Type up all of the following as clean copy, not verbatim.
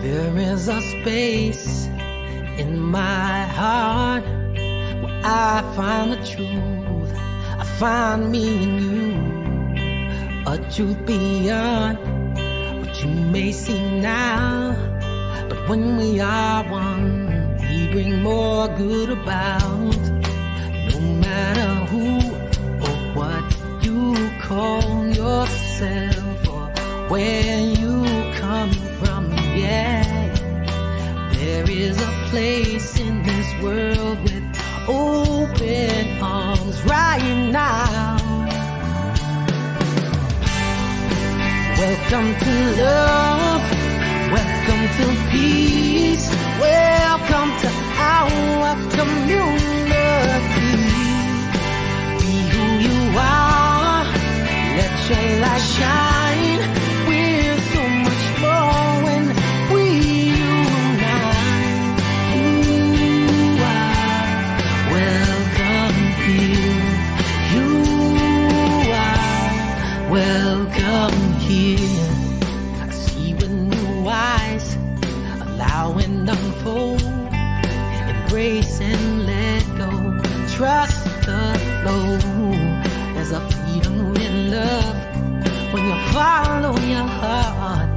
There is a space in my heart where I find the truth. I find me in you, a truth beyond what you may see now. But when we are one, we bring more good about. No matter who or what you call yourself or where you come from, yeah. There is a place in this world with open arms right now. Welcome to love, welcome to peace, welcome to our community. Be who you are, let your light shine. We're so much more when we unite. You are welcome here. You are welcome here. I see with new eyes, allow and unfold, embrace and let go, trust the flow. There's a freedom in love when you follow your heart.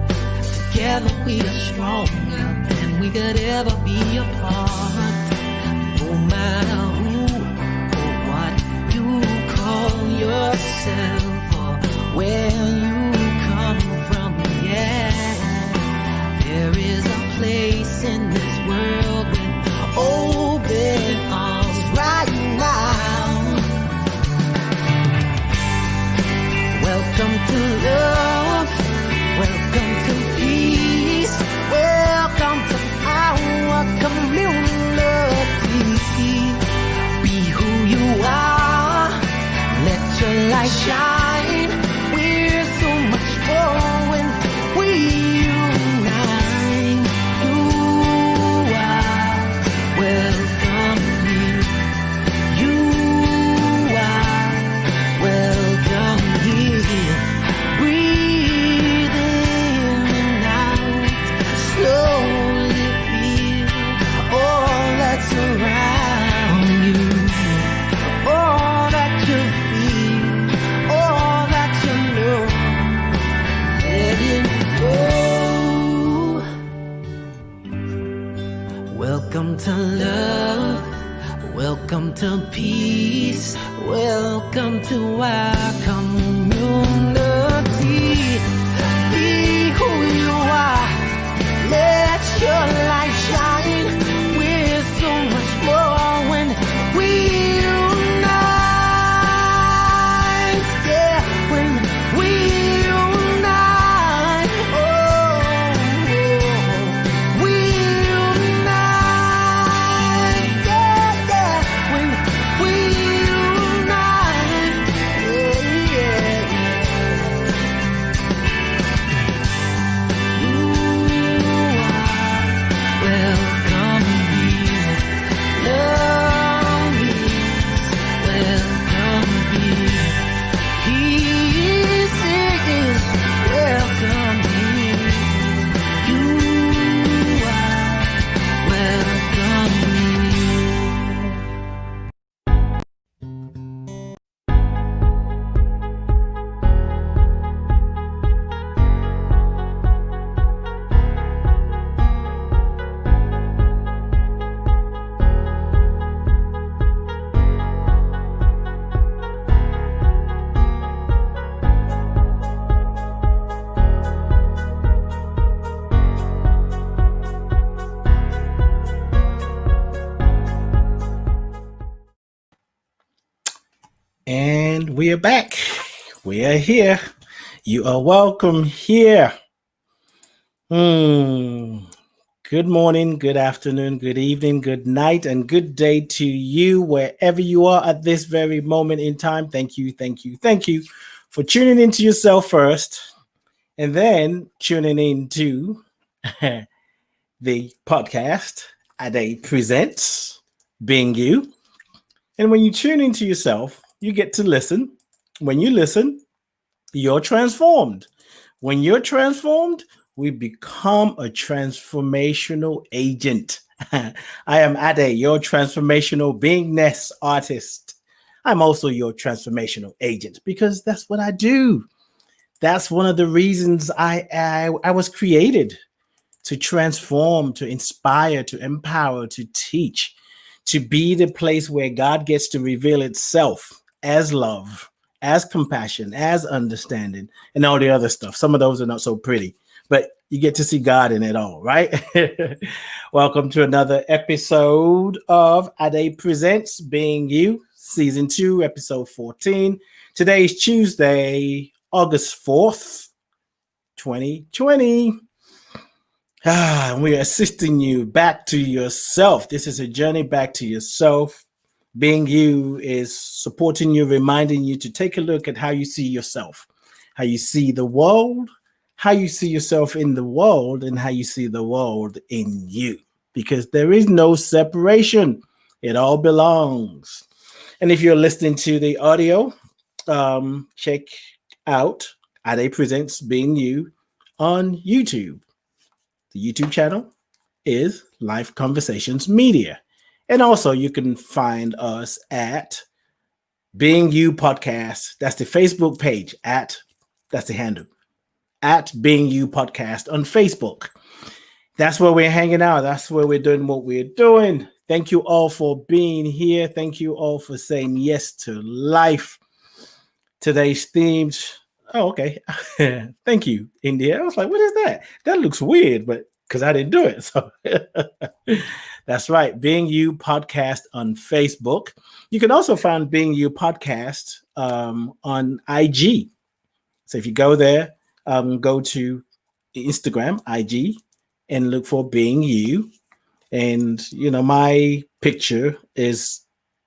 Together we are stronger than we could ever be apart. No matter who or what you call yourself or where you come from, yeah. There is a place in this world with open arms right now. Welcome to love, welcome to peace, welcome to our community. Be who you are, let your light shine. We're so much more when we unite. You are welcome here. You are welcome here. Breathe in and out, slowly feel all that's around you, all that you feel, all that you know. Let it go. Welcome to love, welcome to peace, welcome to our community. Be who you are, let your light shine. We're so much more when we unite. Yeah, when we unite. Oh, we unite. Yeah, yeah, when we unite. Yeah, yeah, welcome here. Love is welcome here. Peace is welcome here. You are welcome here. And we are back. We are here. You are welcome here. Good morning, good afternoon, good evening, good night, and good day to you wherever you are at this very moment in time. Thank you for tuning into yourself first and then tuning into the podcast Ade Presents Being You. And when you tune into yourself, you get to listen. When you listen, you're transformed. When you're transformed, we become a transformational agent. I am Ade, your transformational beingness artist. I'm also your transformational agent because that's what I do. That's one of the reasons I was created, to transform, to inspire, to empower, to teach, to be the place where God gets to reveal itself as love, as compassion, as understanding, and all the other stuff. Some of those are not so pretty, but you get to see God in it all, right? Welcome to another episode of Ade Presents Being You, Season 2, Episode 14. Today is Tuesday, August 4th, 2020. We are assisting you back to yourself. This is a journey back to yourself. Being You is supporting you, reminding you to take a look at how you see yourself, how you see the world, how you see yourself in the world, and how you see the world in you. Because there is no separation. It all belongs. And if you're listening to the audio, check out Ade Presents Being You on YouTube. The YouTube channel is Life Conversations Media. And also you can find us at Being You Podcast. That's the Facebook page that's the handle, at Being You Podcast on Facebook. That's where we're hanging out. That's where we're doing what we're doing. Thank you all for being here. Thank you all for saying yes to life. Today's themes. Oh, okay. Thank you, India. I was like, what is that? That looks weird, but because I didn't do it. So that's right. Being You Podcast on Facebook. You can also find Being You Podcast on IG. So if you go there, go to Instagram, IG, and look for Being You. And, you know, my picture is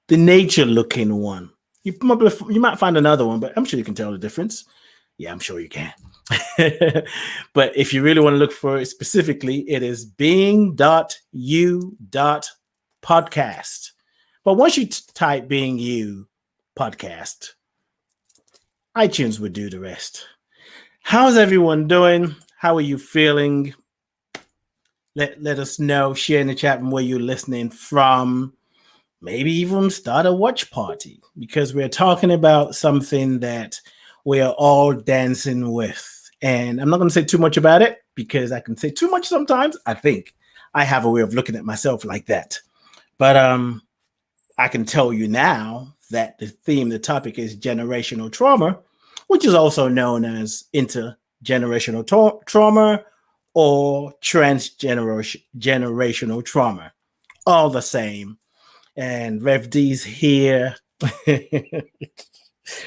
the nature looking one. You might find another one, but I'm sure you can tell the difference. Yeah, I'm sure you can. But if you really want to look for it specifically, it is being.you.podcast. But once you type Being You Podcast, iTunes would do the rest. How's everyone doing? How are you feeling? Let us know. Share in the chat room where you're listening from. Maybe even start a watch party, because we're talking about something that we are all dancing with. And I'm not going to say too much about it because I can say too much sometimes. I think I have a way of looking at myself like that. But I can tell you now that the topic is generational trauma, which is also known as intergenerational trauma or transgenerational trauma. All the same. And Rev D's here.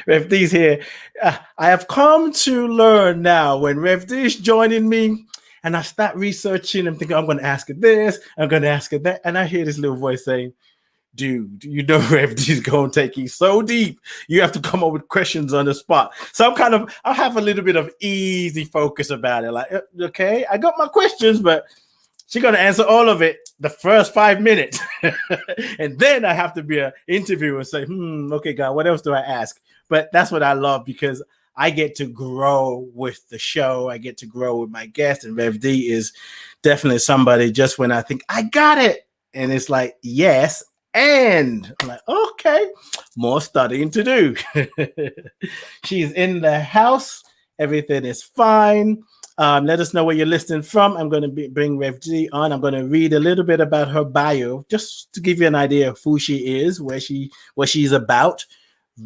Rev D's here. I have come to learn now when Rev D is joining me and I start researching and thinking, I'm going to ask her this, I'm going to ask her that. And I hear this little voice saying, dude, you know Rev D's going to take you so deep. You have to come up with questions on the spot. So I have a little bit of easy focus about it. Like, okay, I got my questions, but she's going to answer all of it the first 5 minutes. And then I have to be an interviewer and say, okay, God, what else do I ask? But that's what I love, because I get to grow with the show. I get to grow with my guest. And Rev D is definitely somebody just when I think I got it. And it's like, yes. And I'm like, okay, more studying to do. She's in the house. Everything is fine. Let us know where you're listening from. I'm going to bring Rev D on. I'm going to read a little bit about her bio, just to give you an idea of who she is, what she's about.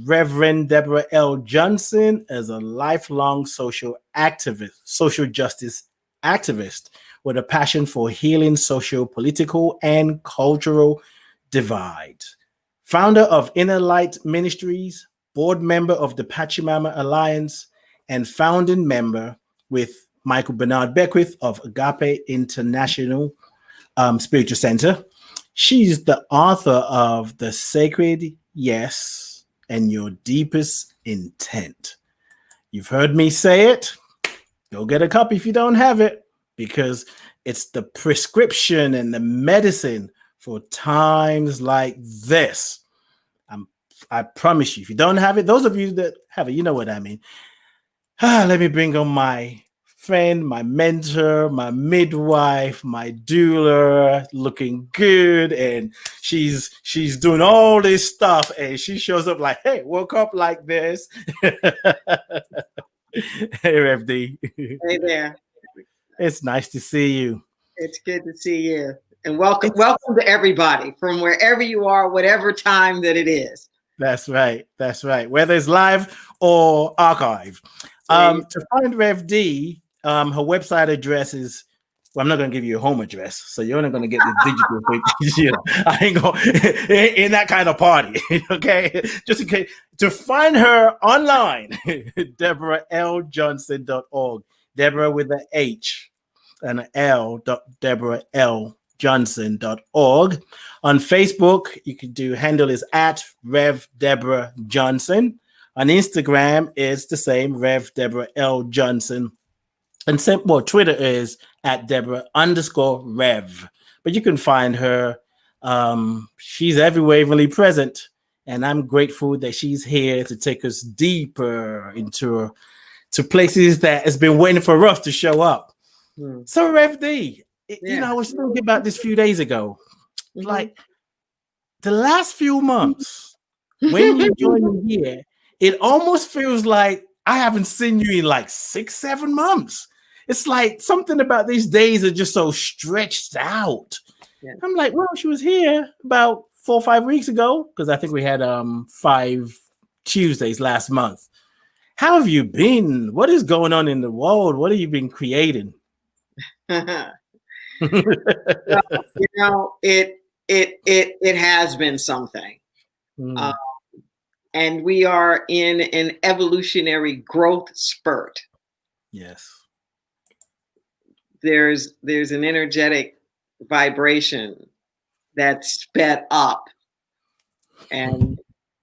Reverend Deborah L. Johnson is a lifelong social justice activist with a passion for healing social, political, and cultural divide. Founder of Inner Light Ministries, board member of the Pachimama Alliance, and founding member with Michael Bernard Beckwith of Agape International Spiritual Center. She's the author of The Sacred Yes and Your Deepest Intent. You've heard me say it. Go get a copy if you don't have it, because it's the prescription and the medicine for times like this. I promise you, if you don't have it, those of you that have it, you know what I mean. Let me bring on my friend, my mentor, my midwife, my doula, looking good, and she's doing all this stuff, and she shows up like, "Hey, woke up like this." Hey, Rev D. Hey there. It's nice to see you. It's good to see you. And welcome to everybody from wherever you are, whatever time that it is. That's right. That's right. Whether it's live or archive. To find Rev D, her website address is, well, I'm not going to give you a home address, so you're only going to get the digital thing. You know, I ain't going in that kind of party. Okay, just in case. To find her online, DeborahLJohnson.org. Deborah with an H and an L. Deborah L. Johnson.org. On Facebook, you can do handle is at Rev Deborah Johnson. On Instagram, it's the same, Rev Deborah L Johnson. And Twitter is at Deborah_Rev. But you can find her. She's everywhere, really present. And I'm grateful that she's here to take us deeper into places that has been waiting for us to show up. So Rev D, you know, I was thinking about this a few days ago. Like the last few months, when you joined me here, it almost feels like I haven't seen you in like 6-7 months. It's like something about these days are just so stretched out. Yeah. I'm like, well, she was here about 4 or 5 weeks ago, because I think we had 5 Tuesdays last month. How have you been? What is going on in the world? What have you been creating? Well, you know, it has been something. And we are in an evolutionary growth spurt. Yes. There's an energetic vibration that's sped up. And,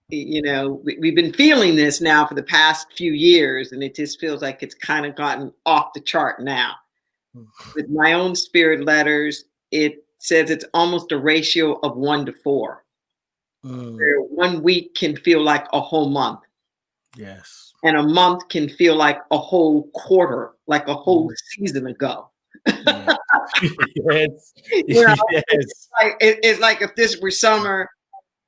you know, we've been feeling this now for the past few years, and it just feels like it's kind of gotten off the chart now. With my own spirit letters, it says it's almost a ratio of 1 to 4. Where 1 week can feel like a whole month. Yes. And a month can feel like a whole quarter, like a whole season ago. Yes. You know, Yes. It's like if this were summer,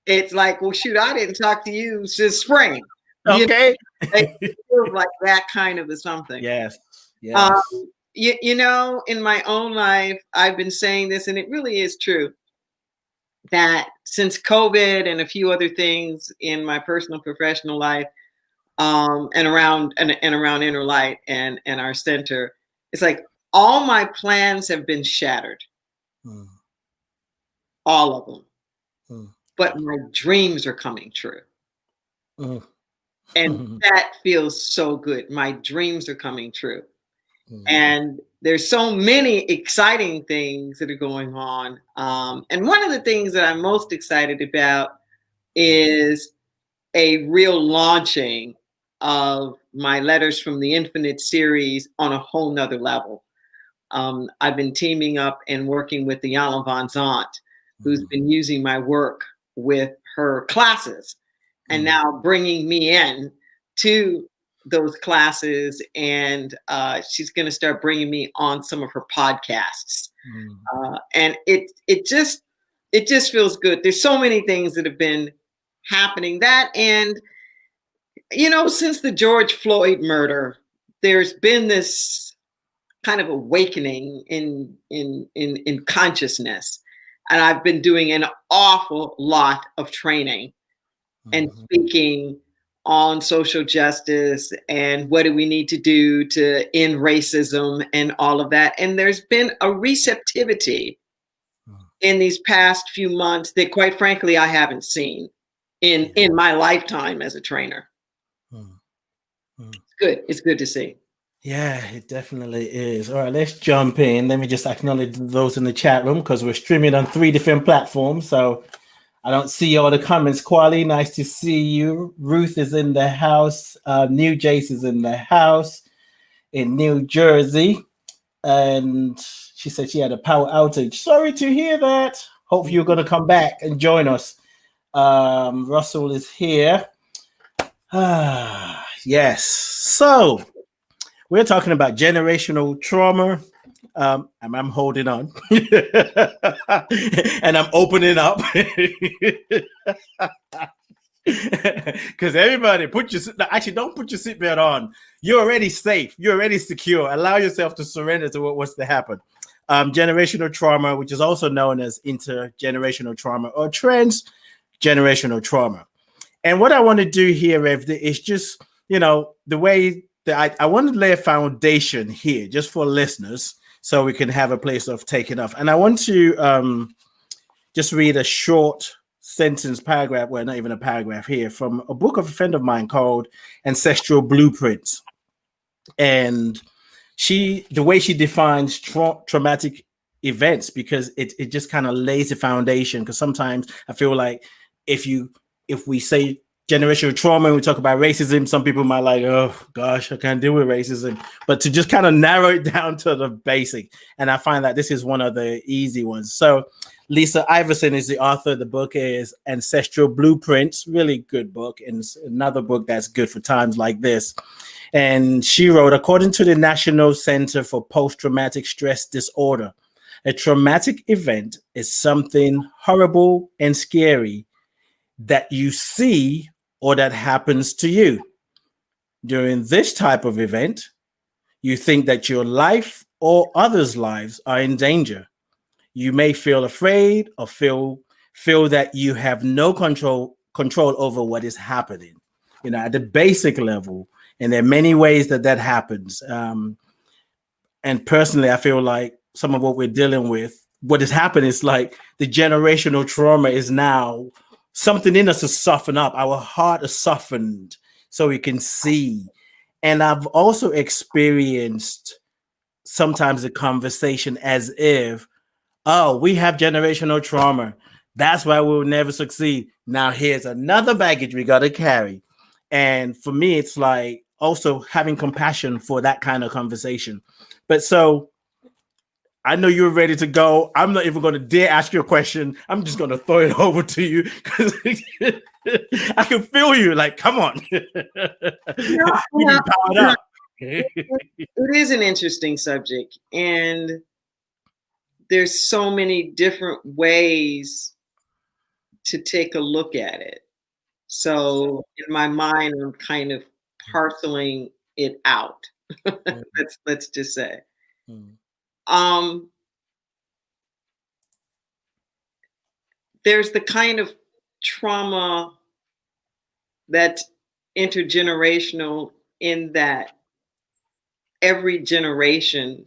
it's like, well, shoot, I didn't talk to you since spring. Okay. It feels like that kind of a something. Yes. Yes. You know, in my own life, I've been saying this, and it really is true, that since COVID and a few other things in my personal professional life, and around Inner Light and our center, it's like all my plans have been shattered. All of them. But my dreams are coming true. And that feels so good. My dreams are coming true. And there's so many exciting things that are going on. And one of the things that I'm most excited about is a real launching of my Letters from the Infinite series on a whole nother level. I've been teaming up and working with Diana Van Zant, who's been using my work with her classes, and now bringing me in to those classes, and she's going to start bringing me on some of her podcasts. And it just feels good. There's so many things that have been happening. That, and you know, since the George Floyd murder, there's been this kind of awakening in consciousness, and I've been doing an awful lot of training and speaking on social justice and what do we need to do to end racism and all of that. And there's been a receptivity in these past few months that, quite frankly, I haven't seen in my lifetime as a trainer. It's good. It's good to see. Yeah, it definitely is. All right, let's jump in. Let me just acknowledge those in the chat room, because we're streaming on 3 different platforms. So I don't see all the comments. Quali, nice to see you. Ruth is in the house. New Jace is in the house in New Jersey. And she said she had a power outage. Sorry to hear that. Hope you're going to come back and join us. Russell is here. Yes. So We're talking about generational trauma. I'm holding on and I'm opening up because everybody actually don't put your seatbelt on. You're already safe. You're already secure. Allow yourself to surrender to what wants to happen. Generational trauma, which is also known as intergenerational trauma or transgenerational trauma. And what I want to do here, Rev D, is just, the way that I want to lay a foundation here just for listeners so we can have a place of taking off. And I want to just read a short sentence paragraph, well, not even a paragraph here, from a book of a friend of mine called Ancestral Blueprints. And the way she defines traumatic events, because it just kind of lays the foundation. Because sometimes I feel like if we say generational trauma and we talk about racism, some people might like, oh gosh, I can't deal with racism. But to just kind of narrow it down to the basic, and I find that this is one of the easy ones. So Lisa Iverson is the author. The book is Ancestral Blueprints, really good book, and it's another book that's good for times like this. And she wrote, according to the National Center for Post-Traumatic Stress Disorder, a traumatic event is something horrible and scary that you see or that happens to you. During this type of event, you think that your life or others' lives are in danger. You may feel afraid or feel that you have no control over what is happening, at the basic level. And there are many ways that happens. And personally, I feel like some of what we're dealing with, what has happened is like the generational trauma is now something in us to soften up. Our heart is softened so we can see. And I've also experienced sometimes a conversation as if, oh, we have generational trauma. That's why we'll never succeed. Now here's another baggage we got to carry. And for me, it's like also having compassion for that kind of conversation. But so I know you're ready to go. I'm not even going to dare ask you a question. I'm just going to throw it over to you because I can feel you. Like, come on. Powered up. It is an interesting subject. And there's so many different ways to take a look at it. So in my mind, I'm kind of parceling it out. Let's just say. There's the kind of trauma that's intergenerational in that every generation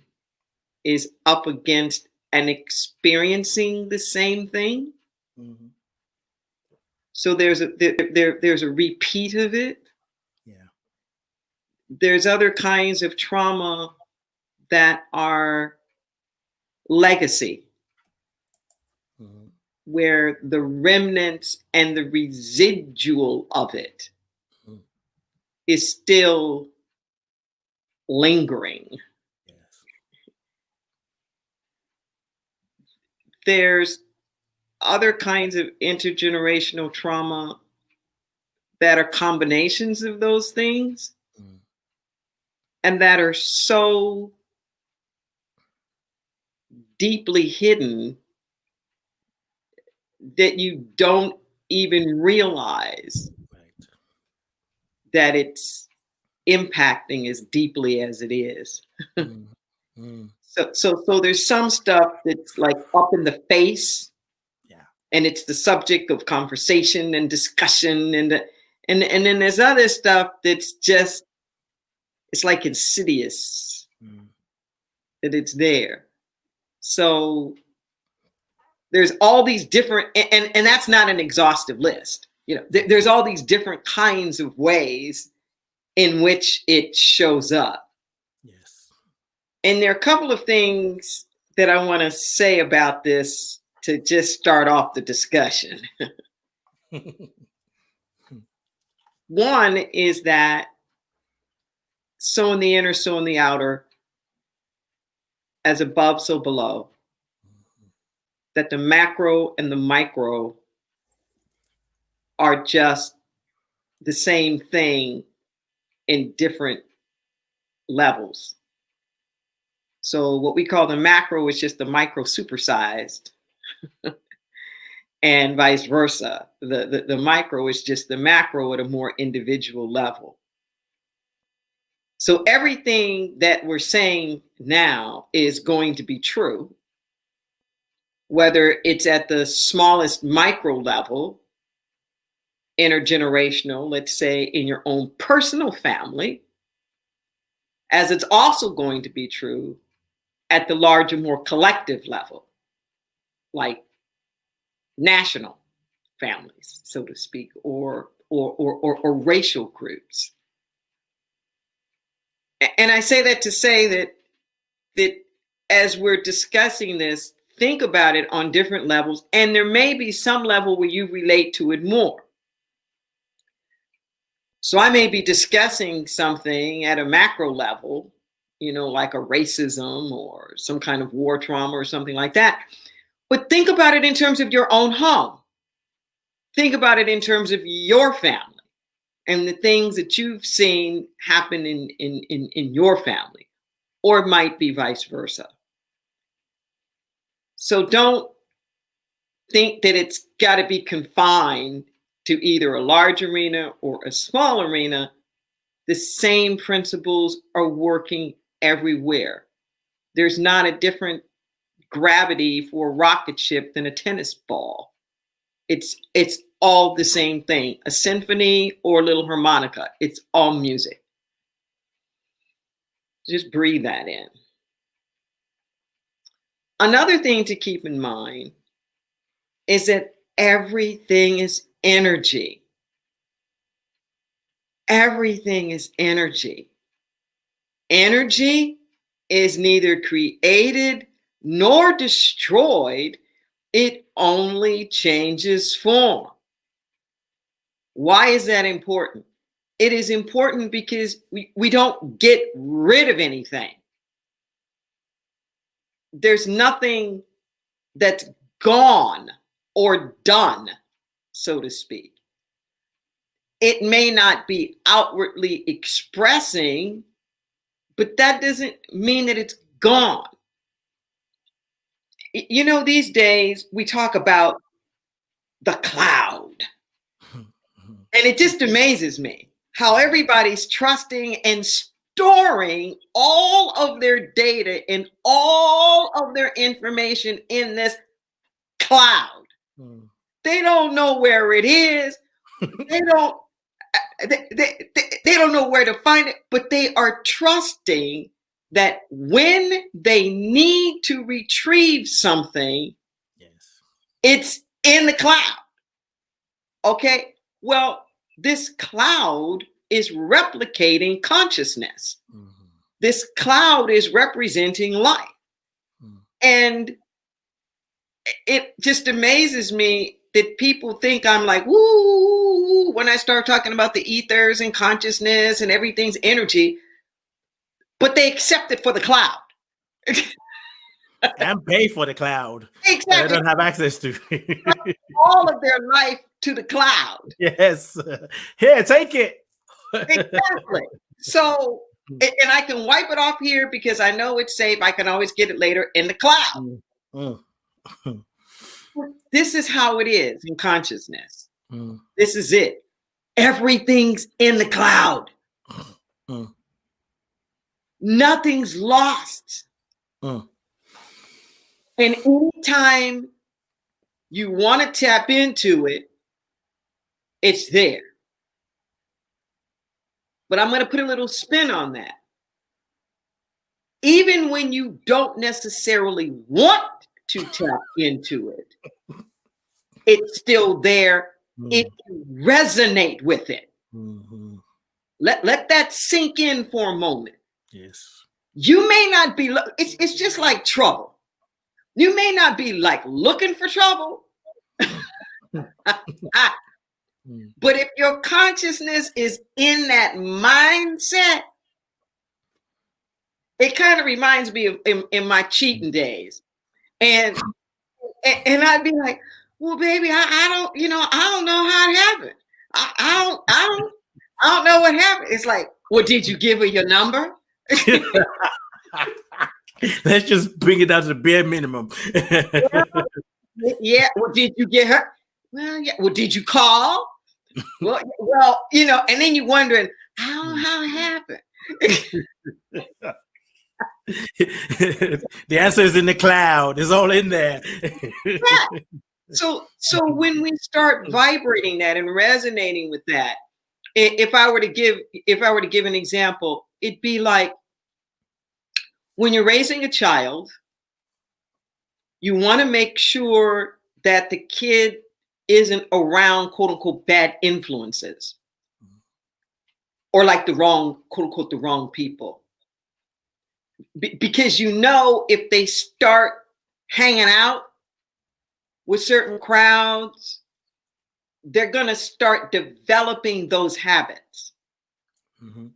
is up against and experiencing the same thing. Mm-hmm. So there's a repeat of it. Yeah. There's other kinds of trauma that are legacy, mm-hmm. where the remnants and the residual of it mm-hmm. is still lingering. Yes. There's other kinds of intergenerational trauma that are combinations of those things mm. and that are so deeply hidden that you don't even realize right. that it's impacting as deeply as it is. Mm. Mm. So there's some stuff that's like up in the face. And it's the subject of conversation and discussion, and then there's other stuff that's just, it's like insidious that it's there. So there's all these different, and that's not an exhaustive list. There's all these different kinds of ways in which it shows up. Yes. And there are a couple of things that I want to say about this to just start off the discussion. One is that so in the inner, so in the outer, as above, so below, that the macro and the micro are just the same thing in different levels. So what we call the macro is just the micro supersized, and vice versa. The micro is just the macro at a more individual level. So everything that we're saying now is going to be true, whether it's at the smallest micro level, intergenerational, let's say in your own personal family, as it's also going to be true at the larger, more collective level, like national families, so to speak, or racial groups. And I say that to say that as we're discussing this, think about it on different levels, and there may be some level where you relate to it more. So I may be discussing something at a macro level, like a racism or some kind of war trauma or something like that. But think about it in terms of your own home. Think about it in terms of your family and the things that you've seen happen in your family, or it might be vice versa. So don't think that it's got to be confined to either a large arena or a small arena. The same principles are working everywhere. There's not a different gravity for a rocket ship than a tennis ball. It's all the same thing. A symphony or a little harmonica. It's all music. Just breathe that in. Another thing to keep in mind is that everything is energy. Everything is energy. Energy is neither created nor destroyed. It only changes form. Why is that important? It is important because we don't get rid of anything. There's nothing that's gone or done, so to speak. It may not be outwardly expressing, but that doesn't mean that it's gone. These days we talk about the cloud. And it just amazes me how everybody's trusting and storing all of their data and all of their information in this cloud. They don't know where it is. They don't know where to find it, but they are trusting that when they need to retrieve something, yes, it's in the cloud. Okay, well, this cloud is replicating consciousness. Mm-hmm. This cloud is representing life. Mm-hmm. And it just amazes me that people think I'm like, woo, when I start talking about the ethers and consciousness and everything's energy, but they accept it for the cloud. And pay for the cloud. Exactly. They don't have access to all of their life to the cloud. Yes. Here, take it. Exactly. So, and I can wipe it off here because I know it's safe. I can always get it later in the cloud. Mm-hmm. This is how it is in consciousness. Mm. This is it. Everything's in the cloud. Mm. Nothing's lost. Mm. And anytime you want to tap into it, it's there. But I'm going to put a little spin on that. Even when you don't necessarily want to tap into it, it's still there. If you resonate with it. Mm-hmm. Let that sink in for a moment. Yes. You may not be, it's just like trouble. You may not be like looking for trouble. But if your consciousness is in that mindset, it kind of reminds me of in my cheating days. And I'd be like, well, baby, I don't know how it happened. I don't know what happened. It's like, well, did you give her your number? Let's just bring it down to the bare minimum. Yeah. Well, did you get her? Well, yeah. Well, did you call? Well, you know, and then you're wondering how it happened. The answer is in the cloud. It's all in there. Yeah. So when we start vibrating that and resonating with that, if I were to give an example, it'd be like when you're raising a child, you want to make sure that the kid isn't around quote unquote bad influences or like the wrong quote unquote the wrong people. Because you know, if they start hanging out with certain crowds, they're going to start developing those habits. Mm-hmm.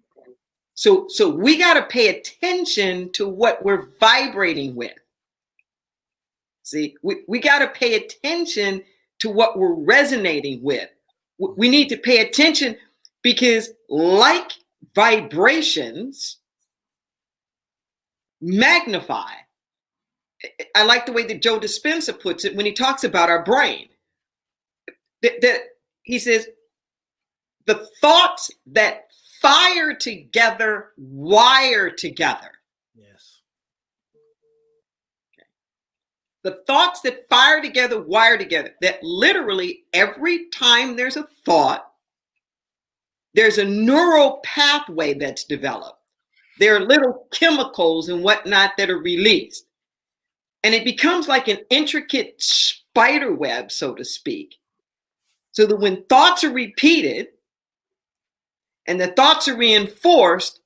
So we got to pay attention to what we're vibrating with. See, we got to pay attention to what we're resonating with. We need to pay attention because like vibrations magnify. I like the way that Joe Dispenza puts it when he talks about our brain. That he says, the thoughts that fire together, wire together. Yes. Okay. The thoughts that fire together, wire together. That literally every time there's a thought, there's a neural pathway that's developed. There are little chemicals and whatnot that are released. And it becomes like an intricate spider web, so to speak. So that when thoughts are repeated and the thoughts are reinforced,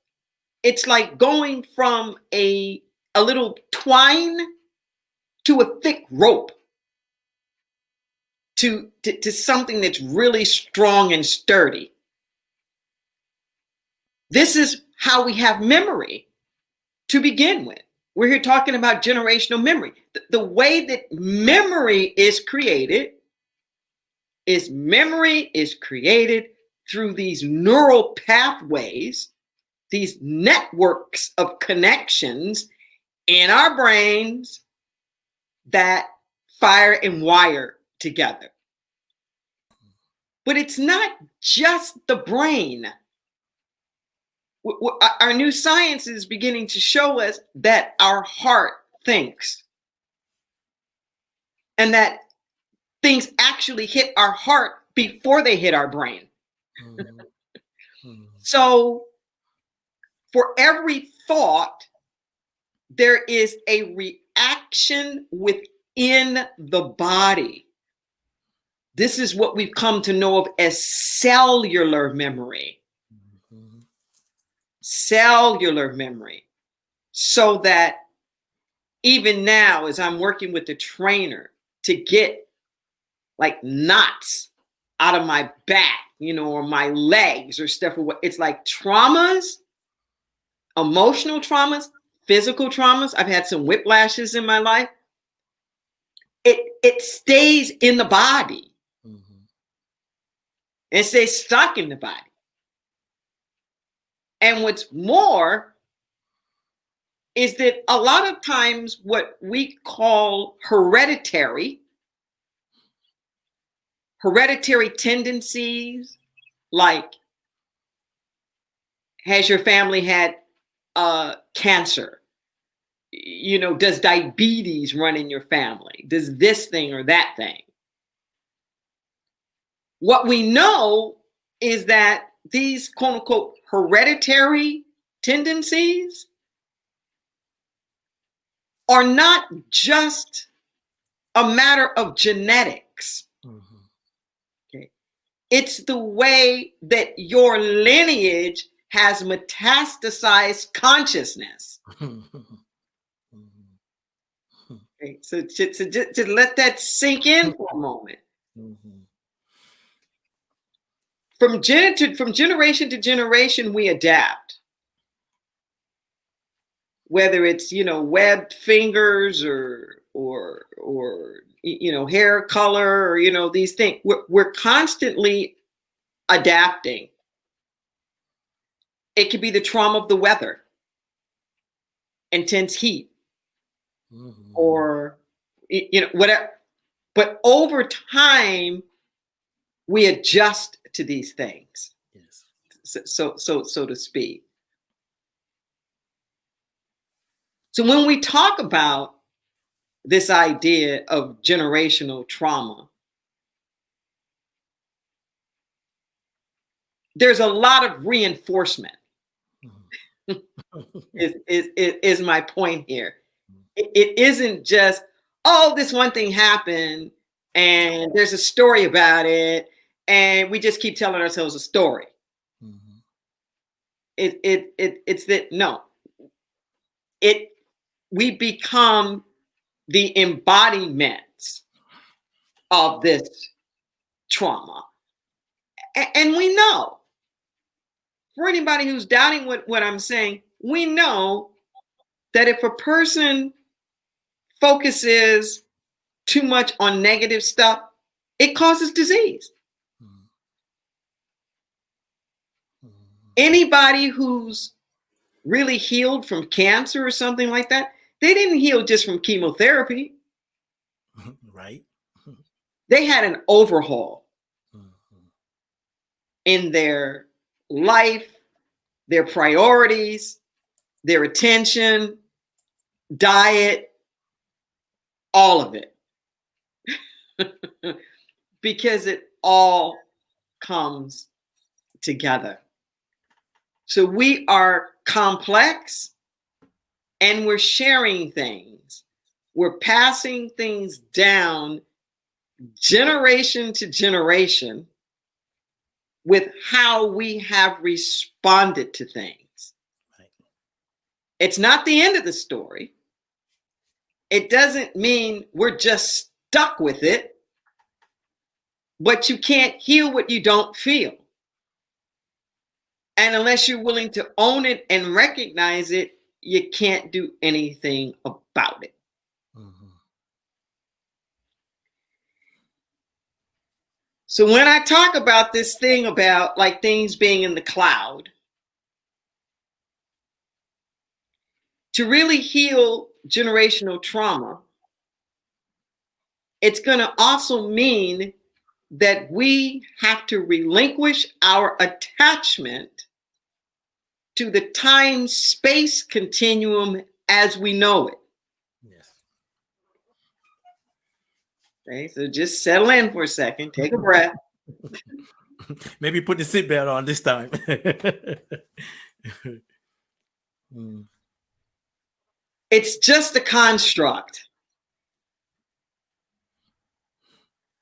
it's like going from a little twine to a thick rope to something that's really strong and sturdy. This is how we have memory to begin with. We're here talking about generational memory. The way that memory is created through these neural pathways, these networks of connections in our brains that fire and wire together. But it's not just the brain. Our new science is beginning to show us that our heart thinks and that things actually hit our heart before they hit our brain. So for every thought, there is a reaction within the body. This is what we've come to know of as cellular memory. Cellular memory. So that even now, as I'm working with the trainer to get like knots out of my back, you know, or my legs or stuff, or what, it's like traumas, emotional traumas, physical traumas. I've had some whiplashes in my life. It stays in the body. It stays stuck in the body. And what's more is that a lot of times what we call hereditary tendencies, like has your family had cancer? You know, does diabetes run in your family? Does this thing or that thing? What we know is that these quote unquote hereditary tendencies are not just a matter of genetics. Okay. It's the way that your lineage has metastasized consciousness. Okay. So to let that sink in for a moment. From generation to generation, we adapt. Whether it's, you know, webbed fingers or you know, hair color, or, you know, these things, we're constantly adapting. It could be the trauma of the weather. intense heat, or whatever. But over time, we adjust to these things, Yes. so to speak. So when we talk about this idea of generational trauma, there's a lot of reinforcement. is my point here. It isn't just, oh, this one thing happened and there's a story about it, and we just keep telling ourselves a story. It's that, no, we become the embodiments of this trauma. And we know, for anybody who's doubting what I'm saying, we know that if a person focuses too much on negative stuff, it causes disease. Anybody who's really healed from cancer or something like that, they didn't heal just from chemotherapy. Right. They had an overhaul in their life, their priorities, their attention, diet, all of it. Because it all comes together. So we are complex, and we're sharing things. We're passing things down generation to generation with how we have responded to things. Right. It's not the end of the story. It doesn't mean we're just stuck with it, but you can't heal what you don't feel. And unless you're willing to own it and recognize it, you can't do anything about it. So when I talk about this thing about like things being in the cloud, to really heal generational trauma, it's going to also mean that we have to relinquish our attachment to the time-space continuum as we know it. Yes. Okay, so just settle in for a second, take a breath. Maybe put the seatbelt on this time. It's just a construct.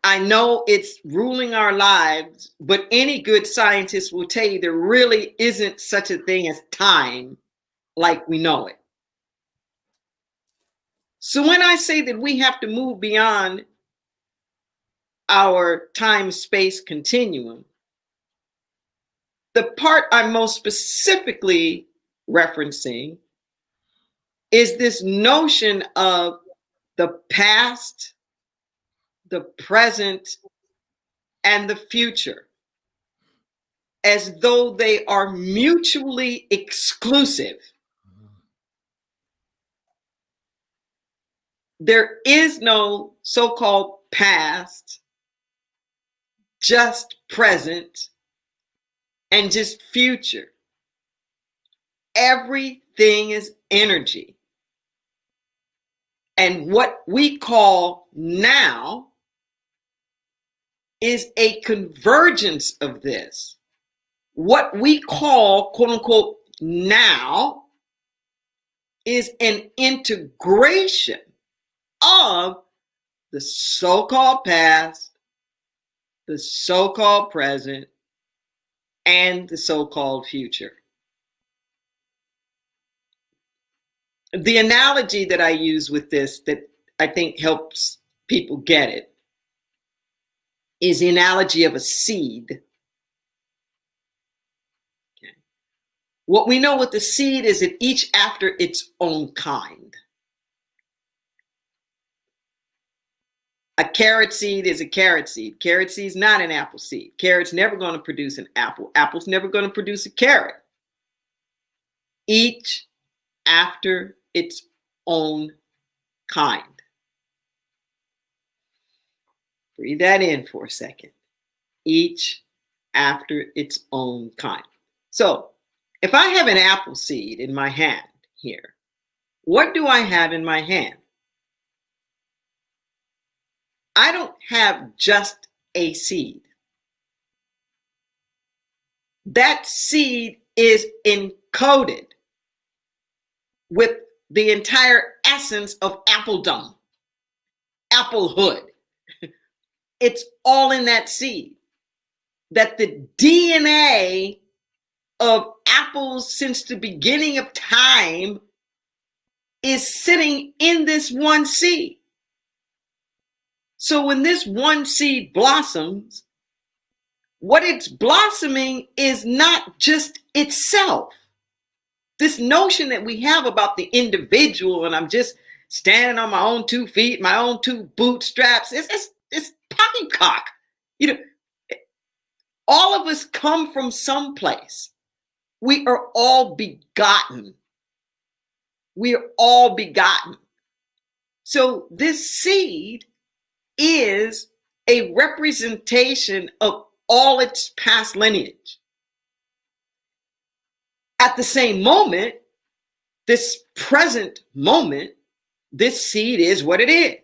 I know it's ruling our lives, but any good scientist will tell you there really isn't such a thing as time like we know it. So when I say that we have to move beyond our time-space continuum, the part I'm most specifically referencing is this notion of the past, the present, and the future, as though they are mutually exclusive. There is no so-called past, just present, and just future. Everything is energy. And what we call now is a convergence of this. What we call, quote unquote, now is an integration of the so-called past, the so-called present, and the so-called future. The analogy that I use with this that I think helps people get it is the analogy of a seed. Okay. What we know with the seed is that each after its own kind. A carrot seed is a carrot seed. Carrot seed is not an apple seed. Carrot's never going to produce an apple. Apple's never going to produce a carrot. Each after its own kind. Breathe that in for a second. Each after its own kind. So if I have an apple seed in my hand here, what do I have in my hand? I don't have just a seed. That seed is encoded with the entire essence of appledom, applehood. It's all in that seed. That the DNA of apples since the beginning of time is sitting in this one seed. So when this one seed blossoms, what it's blossoming is not just itself. This notion that we have about the individual and I'm just standing on my own 2 feet, my own 2 bootstraps, it's poppycock. You know, all of us come from someplace. We are all begotten. We are all begotten. So this seed is a representation of all its past lineage. At the same moment, this present moment, this seed is what it is.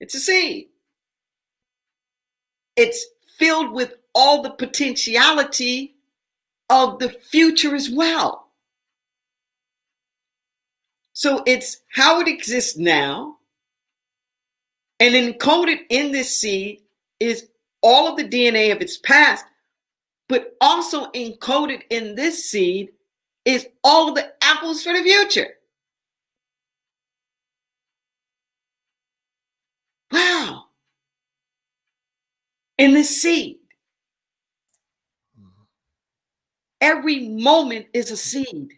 It's a seed. It's filled with all the potentiality of the future as well. So it's how it exists now, and encoded in this seed is all of the DNA of its past, but also encoded in this seed is all of the apples for the future. Wow. In this seed. Every moment is a seed.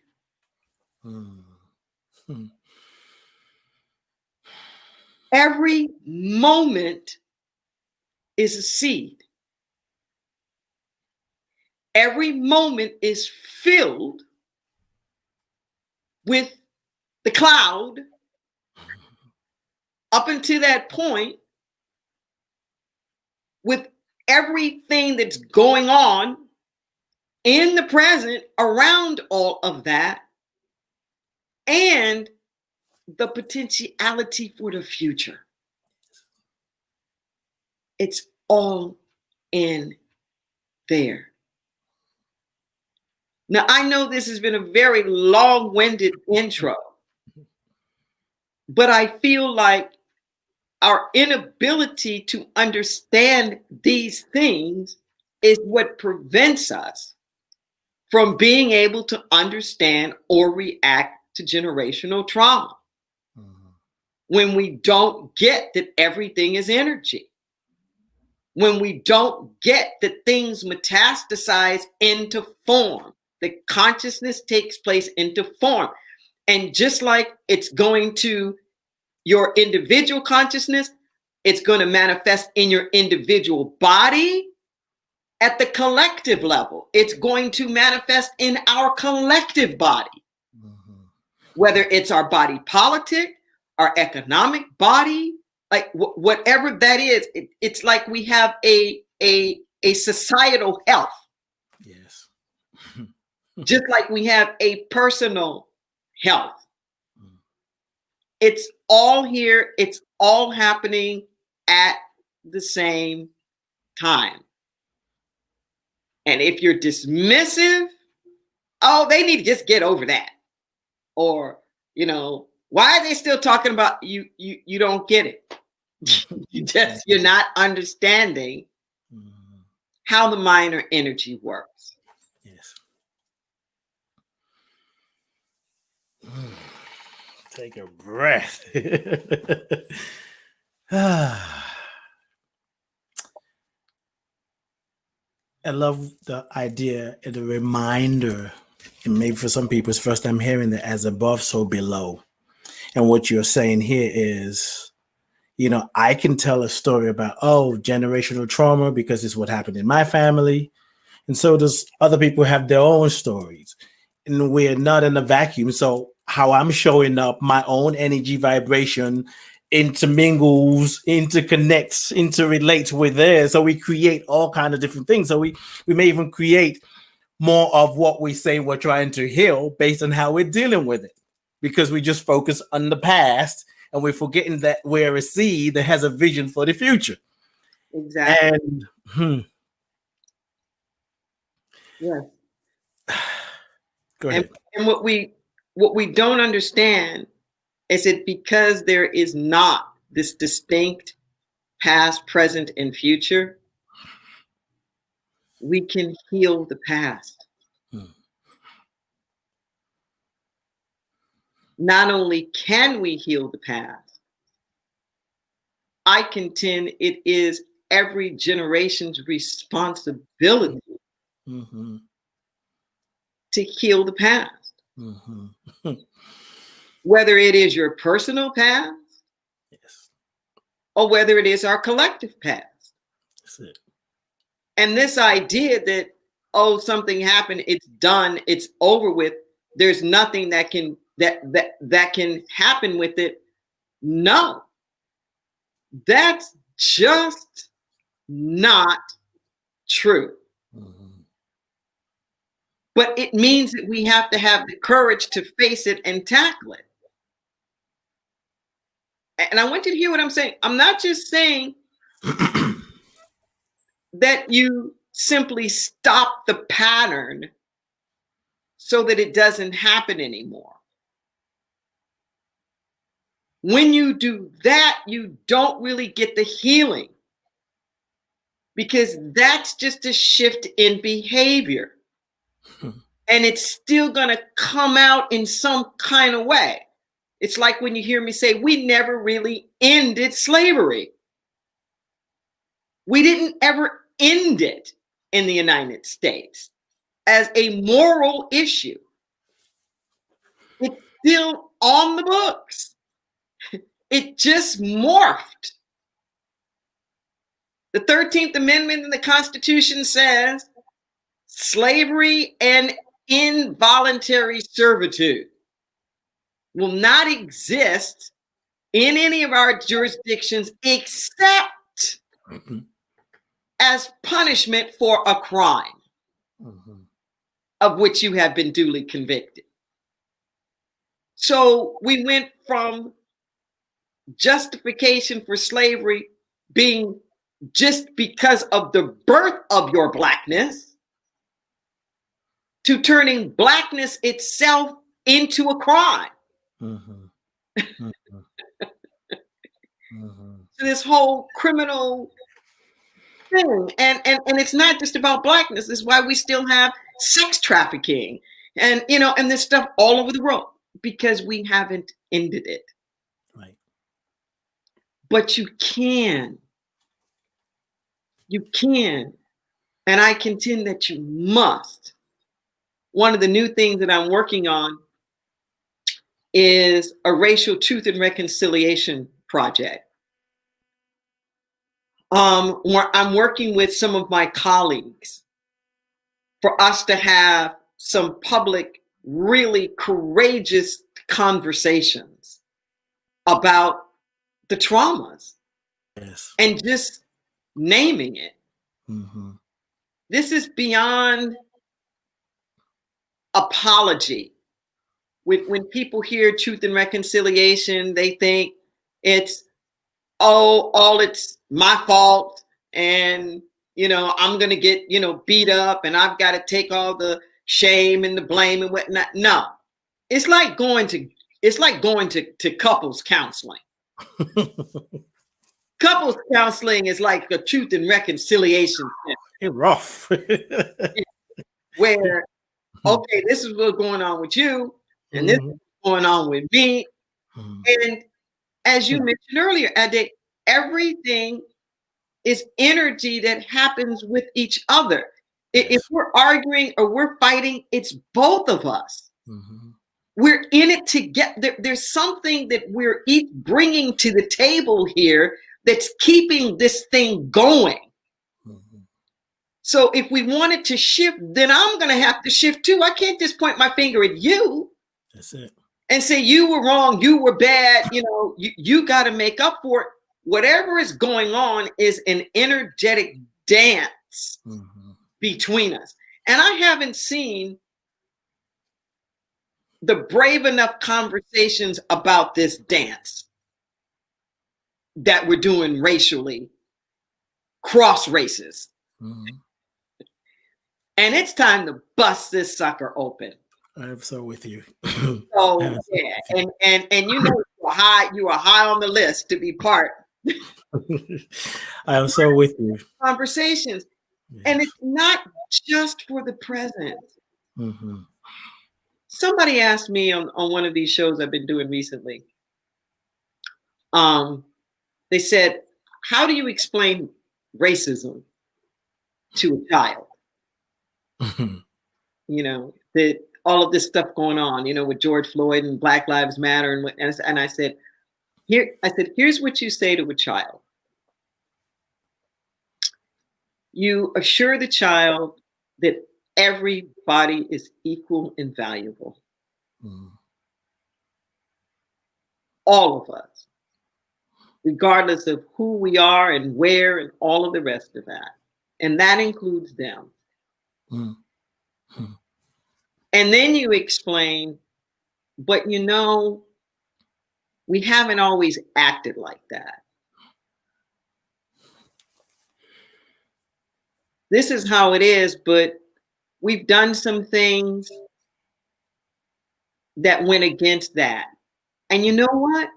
Every moment is a seed. Every moment is filled with the cloud up until that point, with everything that's going on in the present around all of that, and the potentiality for the future. It's all in there. Now, I know this has been a very long-winded intro, but I feel like our inability to understand these things is what prevents us from being able to understand or react to generational trauma. When we don't get that everything is energy. When we don't get that things metastasize into form, that consciousness takes place into form. And just like it's going to your individual consciousness, it's going to manifest in your individual body. At the collective level, it's going to manifest in our collective body. Whether it's our body politic, our economic body, like whatever that is, it's like we have a societal health. Yes. Just like we have a personal health. It's all here. It's all happening at the same time. And if you're dismissive, oh, they need to just get over that. Or, you know, why are they still talking about you? You don't get it. You're not understanding how the mind or energy works. Yes. Take a breath. I love the idea and the reminder, and maybe for some people it's first time hearing that, as above, so below. And what you're saying here is, you know, I can tell a story about, generational trauma because it's what happened in my family. And so does other people have their own stories. And we're not in a vacuum. So how I'm showing up, my own energy vibration intermingles, interconnects, interrelates with theirs. So we create all kind of different things. So we may even create more of what we say we're trying to heal based on how we're dealing with it, because we just focus on the past and we're forgetting that we're a seed that has a vision for the future. Exactly. And yes. Go ahead. And what we don't understand is that because there is not this distinct past, present, and future, we can heal the past. Not only can we heal the past, I contend it is every generation's responsibility to heal the past. Whether it is your personal past, yes, or whether it is our collective past. That's it. And this idea that, oh, something happened, it's done, it's over with, there's nothing that can happen with it. No, that's just not true. But it means that we have to have the courage to face it and tackle it. And I want you to hear what I'm saying. I'm not just saying that you simply stop the pattern so that it doesn't happen anymore. When you do that, you don't really get the healing, because that's just a shift in behavior. And it's still going to come out in some kind of way. It's like when you hear me say, we never really ended slavery. We didn't ever end it in the United States as a moral issue. It's still on the books. It just morphed. The 13th Amendment in the Constitution says slavery and involuntary servitude will not exist in any of our jurisdictions except as punishment for a crime of which you have been duly convicted. So we went from justification for slavery being just because of the birth of your Blackness to turning Blackness itself into a crime. So this whole criminal thing, and it's not just about Blackness. This is why we still have sex trafficking and and this stuff all over the world, because we haven't ended it. Right. But you can, and I contend that you must. One of the new things that I'm working on is a racial truth and reconciliation project. Where I'm working with some of my colleagues for us to have some public, really courageous conversations about the traumas. Yes. And just naming it. This is beyond apology. When people hear truth and reconciliation, they think it's, all it's my fault, and I'm gonna get beat up, and I've got to take all the shame and the blame and whatnot. No, it's like going to couples counseling. Couples counseling is like a truth and reconciliation. It's rough. Where, okay, this is what's going on with you, and this is what's going on with me. And as you mentioned earlier, Ade, everything is energy that happens with each other. If we're arguing or we're fighting, it's both of us. We're in it together. There's something that we're each bringing to the table here that's keeping this thing going. So if we wanted to shift, then I'm going to have to shift too. I can't just point my finger at you. That's it. and say you were wrong, you were bad, you got to make up for it. Whatever is going on is an energetic dance between us. And I haven't seen the brave enough conversations about this dance that we're doing racially, cross races. And it's time to bust this sucker open. I'm so with you. So yeah, and you are high on the list to be part. I am so with you. Conversations. Yeah. And it's not just for the present. Somebody asked me on one of these shows I've been doing recently. They said, how do you explain racism to a child? That all of this stuff going on, with George Floyd and Black Lives Matter. And I said, here's what you say to a child. You assure the child that everybody is equal and valuable. All of us, regardless of who we are and where and all of the rest of that. And that includes them. And then you explain, but we haven't always acted like that. This is how it is, but we've done some things that went against that. And you know what?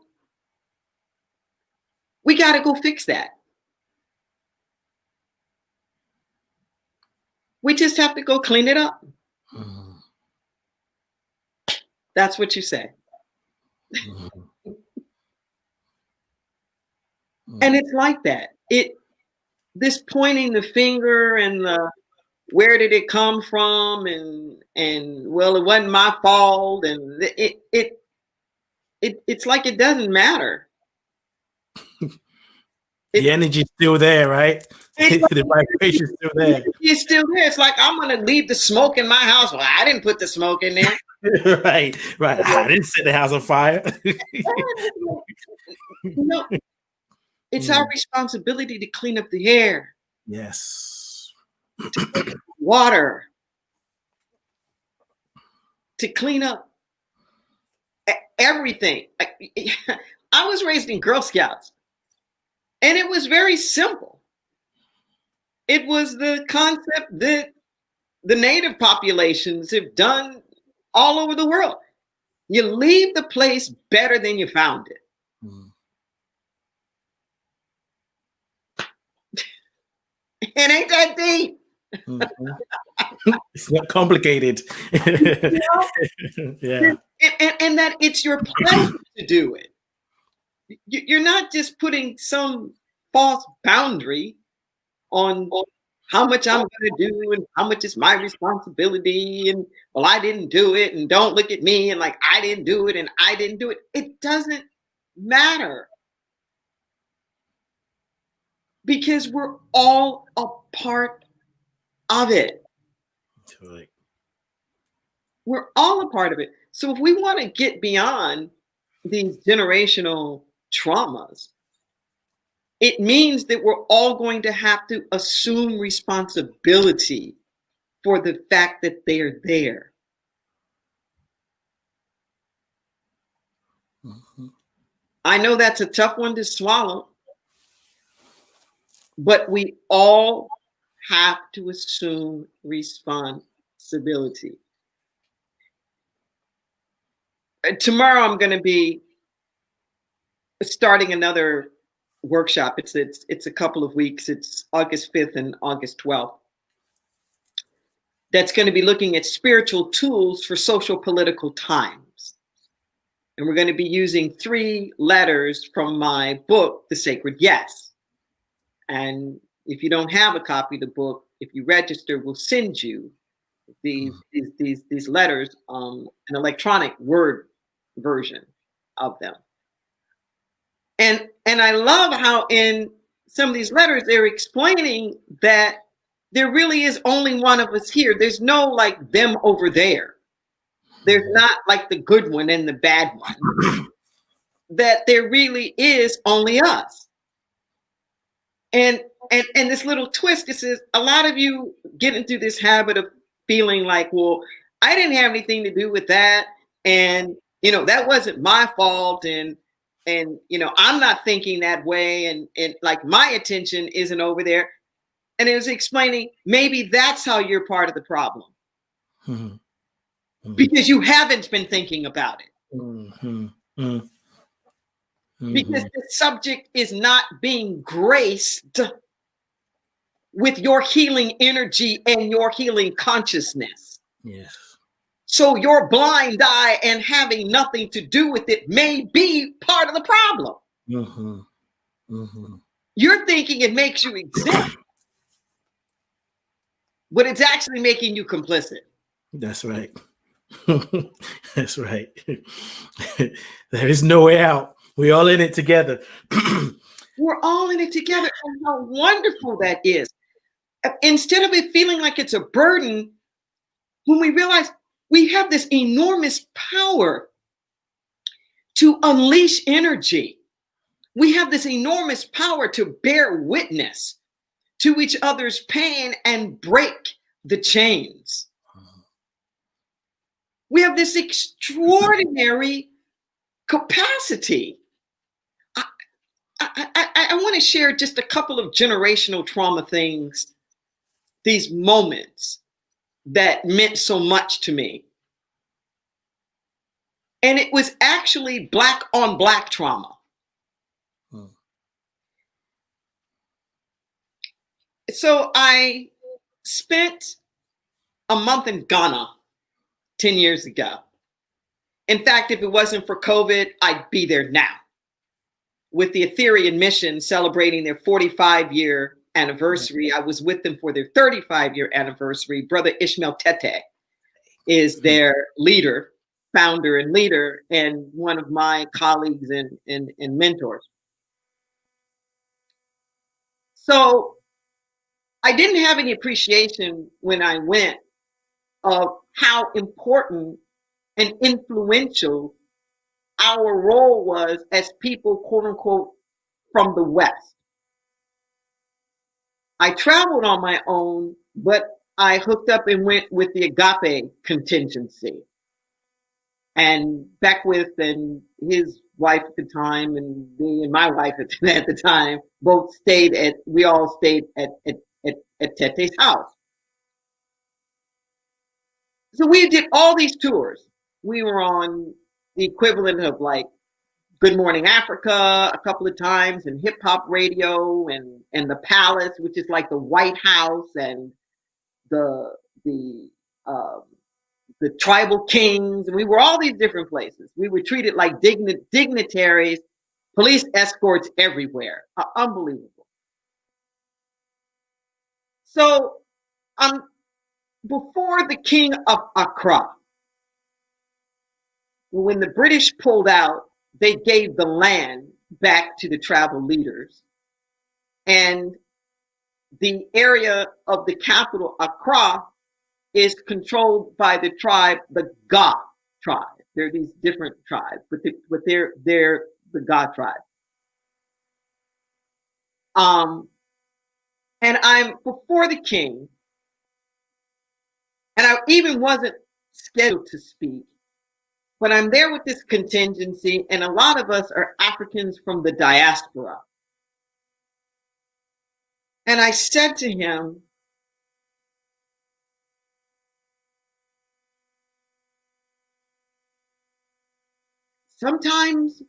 We got to go fix that. We just have to go clean it up. That's what you say. And it's like that. This pointing the finger and where did it come from, and well, it wasn't my fault, and it's like it doesn't matter. The energy's still there, right? The vibration's still there. It's still there. It's like, I'm going to leave the smoke in my house. Well, I didn't put the smoke in there. Right. I didn't set the house on fire. It's our responsibility to clean up the air. Yes. To clean up water. To clean up everything. I was raised in Girl Scouts. And it was very simple. It was the concept that the native populations have done all over the world. You leave the place better than you found it. It ain't that deep. It's not complicated. Yeah. And that it's your pleasure to do it. You're not just putting some false boundary on how much I'm going to do and how much is my responsibility, and well, I didn't do it, and don't look at me, and like I didn't do it and I didn't do it. It doesn't matter, because we're all a part of it. Totally. We're all a part of it. So if we want to get beyond these generational traumas, it means that we're all going to have to assume responsibility for the fact that they're there. I know that's a tough one to swallow, but we all have to assume responsibility. Tomorrow I'm going to be starting another workshop. It's a couple of weeks. It's August 5th and August 12th. That's going to be looking at spiritual tools for social political times. And we're going to be using 3 letters from my book, The Sacred Yes. And if you don't have a copy of the book, if you register, we'll send you these letters, an electronic word version of them. And I love how in some of these letters, they're explaining that there really is only one of us here. There's no like them over there. There's not like the good one and the bad one. That there really is only us. And this little twist, it says a lot of you get into this habit of feeling like, well, I didn't have anything to do with that. And, that wasn't my fault. And, I'm not thinking that way. And like my attention isn't over there. And it was explaining maybe that's how you're part of the problem. Mm-hmm. Mm-hmm. Because you haven't been thinking about it. Mm-hmm. Mm-hmm. Because the subject is not being graced with your healing energy and your healing consciousness. Yes. So your blind eye and having nothing to do with it may be part of the problem. Mm-hmm. Mm-hmm. You're thinking it makes you exempt, but it's actually making you complicit. That's right. That's right. There is no way out. We're all in it together. We're all in it together. And how wonderful that is. Instead of it feeling like it's a burden, when we realize we have this enormous power to unleash energy, we have this enormous power to bear witness to each other's pain and break the chains. We have this extraordinary capacity. I want to share just a couple of generational trauma things, these moments that meant so much to me. And it was actually Black on Black trauma. So I spent a month in Ghana 10 years ago. In fact, if it wasn't for COVID, I'd be there now. With the Etherian Mission celebrating their 45-year anniversary. I was with them for their 35-year anniversary. Brother Ishmael Tete is their leader, founder and leader, and one of my colleagues and mentors. So I didn't have any appreciation when I went of how important and influential our role was as people, quote unquote, from the West. I traveled on my own, but I hooked up and went with the Agape contingency. And Beckwith and his wife at the time, and me and my wife at the time, we all stayed at Tete's house. So we did all these tours. We were on the equivalent of like Good Morning Africa a couple of times, and hip hop radio, and the Palace, which is like the White House, and the tribal kings. We were all these different places. We were treated like dignitaries, police escorts everywhere. Unbelievable. So before the king of Accra, when the British pulled out, they gave the land back to the tribal leaders. And the area of the capital, Accra, is controlled by the tribe, the Ga tribe. There are these different tribes, but they're the Ga tribe. And I'm before the king, and I even wasn't scheduled to speak, but I'm there with this contingency, and a lot of us are Africans from the diaspora. And I said to him, sometimes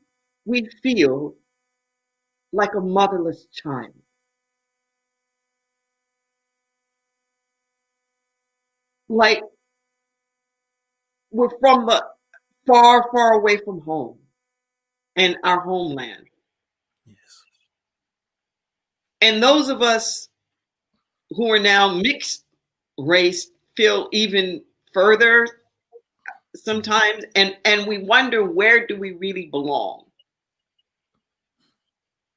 we feel like a motherless child. Like we're from the far, far away from home and our homeland. Yes. And those of us who are now mixed race feel even further sometimes, and we wonder, where do we really belong?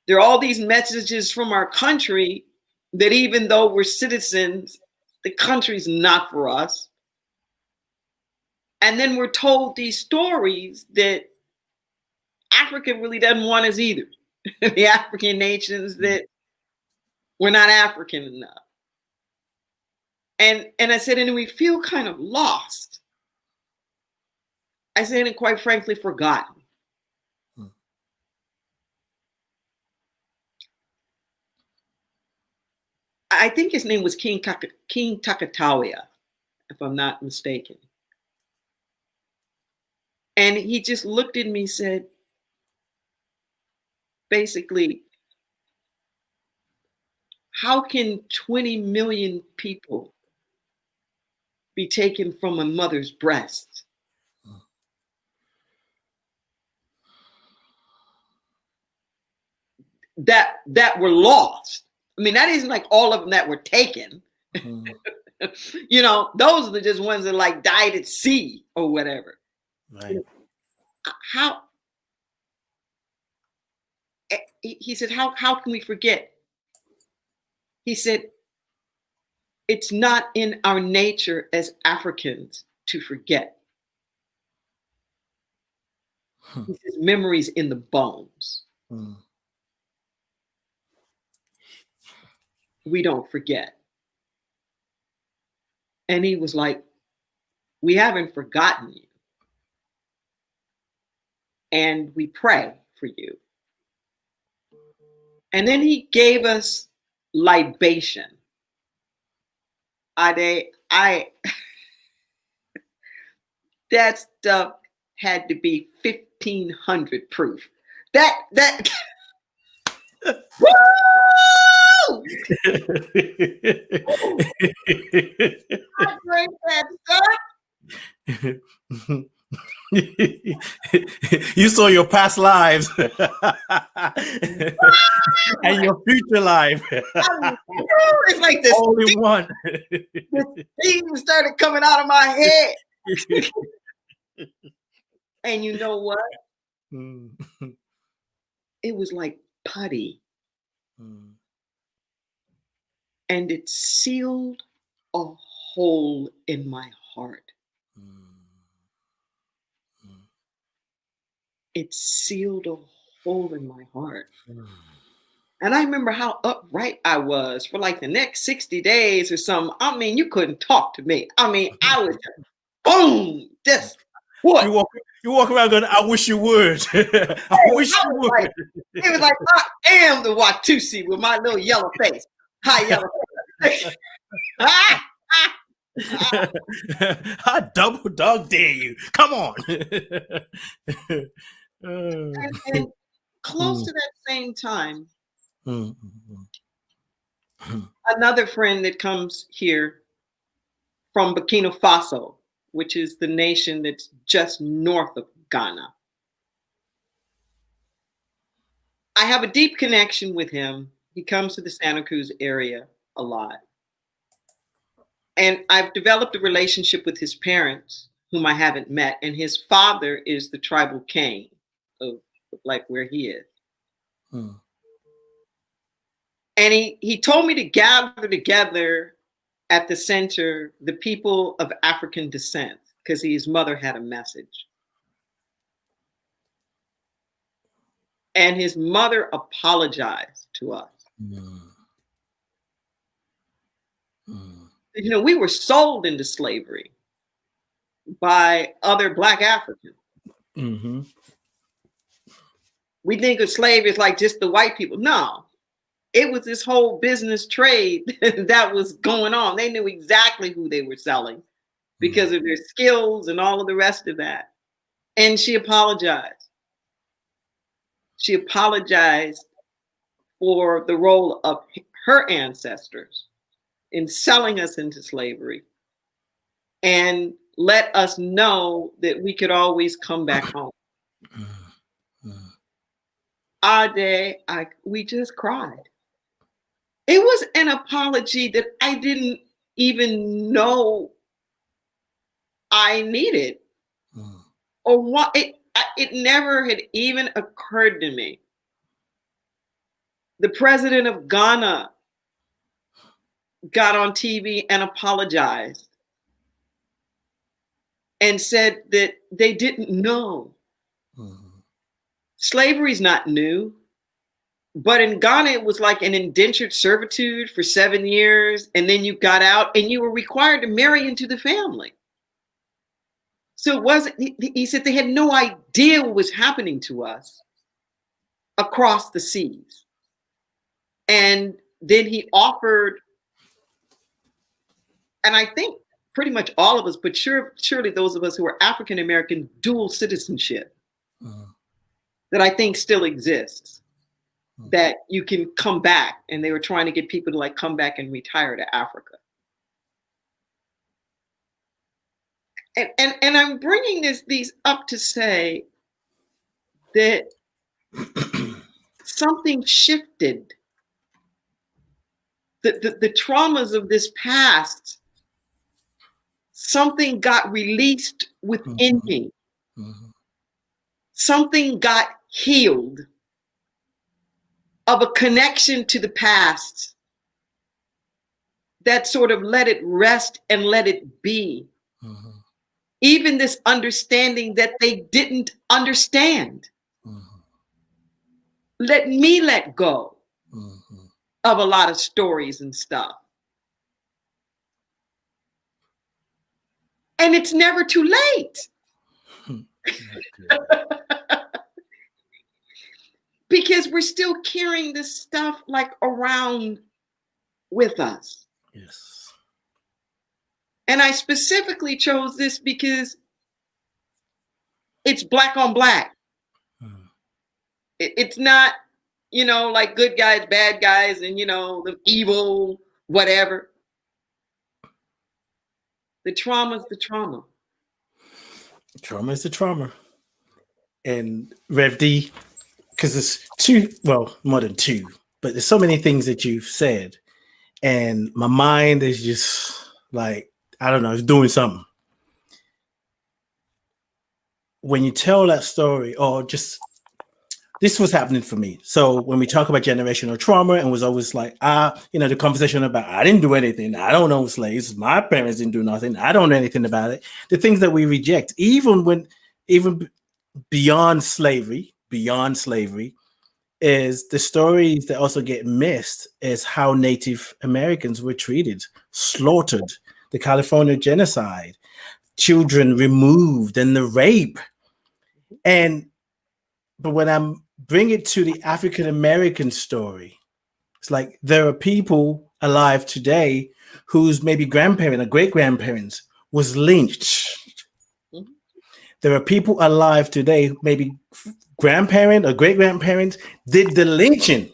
There are all these messages from our country that even though we're citizens, the country's not for us. And then we're told these stories that Africa really doesn't want us either. The African nations, that we're not African enough. And I said, and we feel kind of lost. I said, and quite frankly, forgotten. I think his name was King Takatawa, if I'm not mistaken. And he just looked at me and said, basically, how can 20 million people be taken from a mother's breast? That were lost. I mean, that isn't like all of them that were taken. You know, those are just ones that like died at sea or whatever. Right. How? He said, how can we forget? He said, it's not in our nature as Africans to forget. He says, memories in the bones. We don't forget. And he was like, we haven't forgotten you. And we pray for you. And then he gave us libation. That stuff had to be 1500 proof. That woo! I drank that stuff. You saw your past lives and your future life. It's like this only one. The steam started coming out of my head. And you know what? It was like putty. And it sealed a hole in my heart. It sealed a hole in my heart. And I remember how upright I was for like the next 60 days or something. I mean, you couldn't talk to me. I mean, I was just, boom, just what? You walk around going, I wish you would. I wish you would. Like, it was like, I am the Watusi with my little yellow face. Hi, yellow face. I double dog dare you. Come on. And close to that same time, another friend that comes here from Burkina Faso, which is the nation that's just north of Ghana. I have a deep connection with him. He comes to the Santa Cruz area a lot. And I've developed a relationship with his parents, whom I haven't met. And his father is the tribal king of like where he is. And he told me to gather together at the center the people of African descent, because his mother had a message. And his mother apologized to us. You know, we were sold into slavery by other Black Africans. We think of slavery as like just the white people. No, it was this whole business trade that was going on. They knew exactly who they were selling because of their skills and all of the rest of that. And she apologized. She apologized for the role of her ancestors in selling us into slavery and let us know that we could always come back home. We just cried. It was an apology that I didn't even know I needed, or what. It never had even occurred to me. The president of Ghana got on TV and apologized. and said that they didn't know. Slavery's not new, but in Ghana, it was like an indentured servitude for 7 years. And then you got out and you were required to marry into the family. So it wasn't, he said they had no idea what was happening to us across the seas. And then he offered, and I think pretty much all of us, but surely those of us who are African American, dual citizenship that I think still exists, that you can come back. And they were trying to get people to like come back and retire to Africa. And I'm bringing these up to say that something shifted. The traumas of this past, something got released within me. Something got healed of a connection to the past that sort of let it rest and let it be. Even this understanding that they didn't understand. Let me let go of a lot of stories and stuff. And it's never too late. Because we're still carrying this stuff like around with us. Yes. And I specifically chose this because it's Black on Black. It's not, like good guys, bad guys, and, the evil, whatever. The trauma's the trauma. Trauma is the trauma. And Rev D, because there's more than two, but there's so many things that you've said. And my mind is just like, I don't know, it's doing something. When you tell that story, or just, this was happening for me. So when we talk about generational trauma, and was always like, the conversation about, I didn't do anything. I don't own slaves. My parents didn't do nothing. I don't know anything about it. The things that we reject, even beyond slavery, is the stories that also get missed is how Native Americans were treated, slaughtered, the California genocide, children removed, and the rape. But when I bring it to the African American story, it's like there are people alive today whose maybe grandparent or great grandparents was lynched. There are people alive today, maybe grandparent or great grandparent did the lynching.